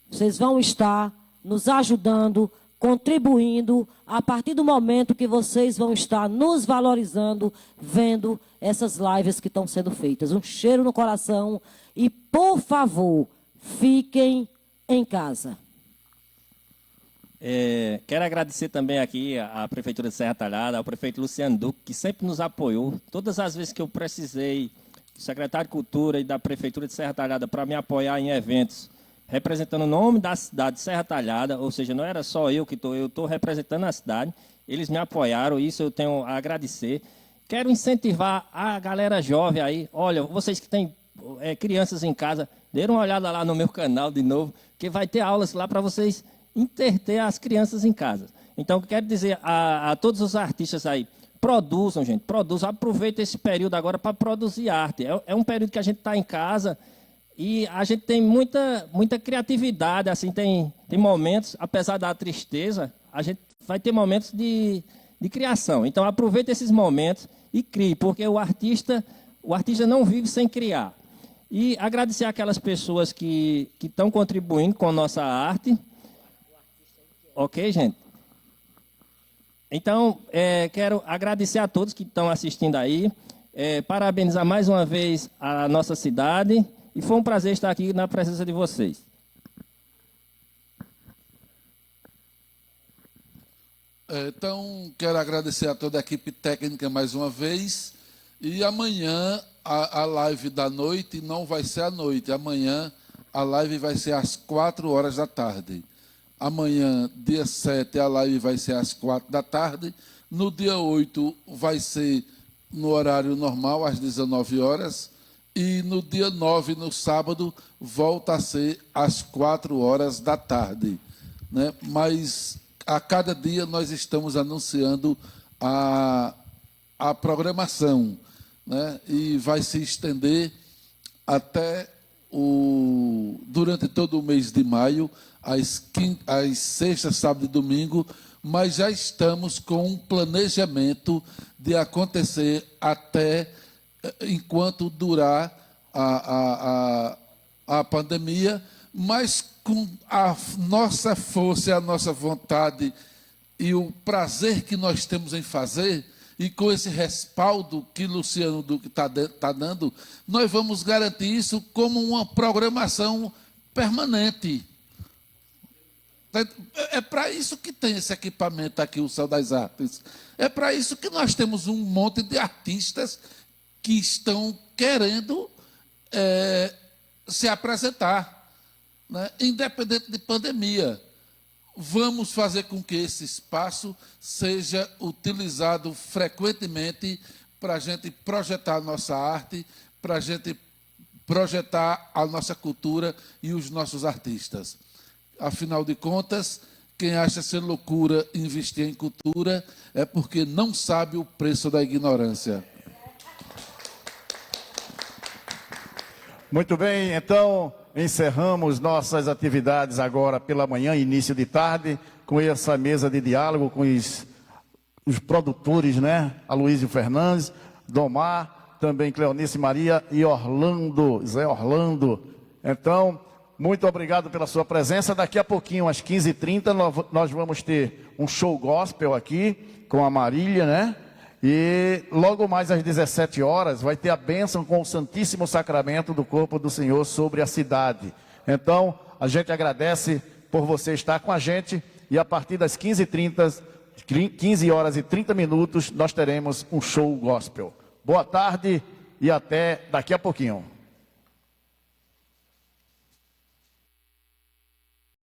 Vocês vão estar nos ajudando, contribuindo, a partir do momento que vocês vão estar nos valorizando, vendo essas lives que estão sendo feitas. Um cheiro no coração e, por favor, fiquem em casa. Quero agradecer também aqui à Prefeitura de Serra Talhada, ao prefeito Luciano Duque, que sempre nos apoiou. Todas as vezes que eu precisei do secretário de Cultura e da Prefeitura de Serra Talhada para me apoiar em eventos, representando o nome da cidade de Serra Talhada, ou seja, não era só eu estou representando a cidade, eles me apoiaram, isso eu tenho a agradecer. Quero incentivar a galera jovem aí, olha, vocês que têm crianças em casa, dêem uma olhada lá no meu canal de novo, que vai ter aulas lá para vocês interter as crianças em casa. Então, quero dizer a todos os artistas aí, produzam, gente, produzam, aproveitem esse período agora para produzir arte. É um período que a gente está em casa e a gente tem muita criatividade, assim, tem momentos, apesar da tristeza, a gente vai ter momentos de criação. Então, aproveite esses momentos e crie, porque o artista não vive sem criar. E agradecer aquelas pessoas que estão contribuindo com a nossa arte. Ok, gente? Então, quero agradecer a todos que estão assistindo aí, parabenizar mais uma vez a nossa cidade, e foi um prazer estar aqui na presença de vocês. Então, quero agradecer a toda a equipe técnica mais uma vez, e amanhã a live da noite não vai ser à noite, amanhã a live vai ser às 4 horas da tarde. Amanhã, dia 7, a live vai ser às 4 da tarde. No dia 8, vai ser no horário normal, às 19 horas. E no dia 9, no sábado, volta a ser às 4 horas da tarde. Né? Mas, a cada dia, nós estamos anunciando a programação. Né? E vai se estender até durante todo o mês de maio, às sextas, sábado e domingo, mas já estamos com um planejamento de acontecer até enquanto durar a pandemia, mas com a nossa força, a nossa vontade e o prazer que nós temos em fazer, e com esse respaldo que Luciano Duque está dando, nós vamos garantir isso como uma programação permanente. É para isso que tem esse equipamento aqui, o Céu das Artes. É para isso que nós temos um monte de artistas que estão querendo se apresentar, né? Independente de pandemia. vamos fazer com que esse espaço seja utilizado frequentemente para a gente projetar a nossa arte, para a gente projetar a nossa cultura e os nossos artistas. Afinal de contas, quem acha ser loucura investir em cultura é porque não sabe o preço da ignorância. Muito bem, então encerramos nossas atividades agora pela manhã, início de tarde, com essa mesa de diálogo com os produtores, né? Aloysio Fernandes, Domar, também Cleonice Maria e Orlando, Zé Orlando. Então, muito obrigado pela sua presença. Daqui a pouquinho, às 15h30, nós vamos ter um show gospel aqui com a Marília, né? E logo mais às 17 horas vai ter a bênção com o Santíssimo Sacramento do Corpo do Senhor sobre a cidade. Então, a gente agradece por você estar com a gente e a partir das 15h30, 15h30, nós teremos um show gospel. Boa tarde e até daqui a pouquinho.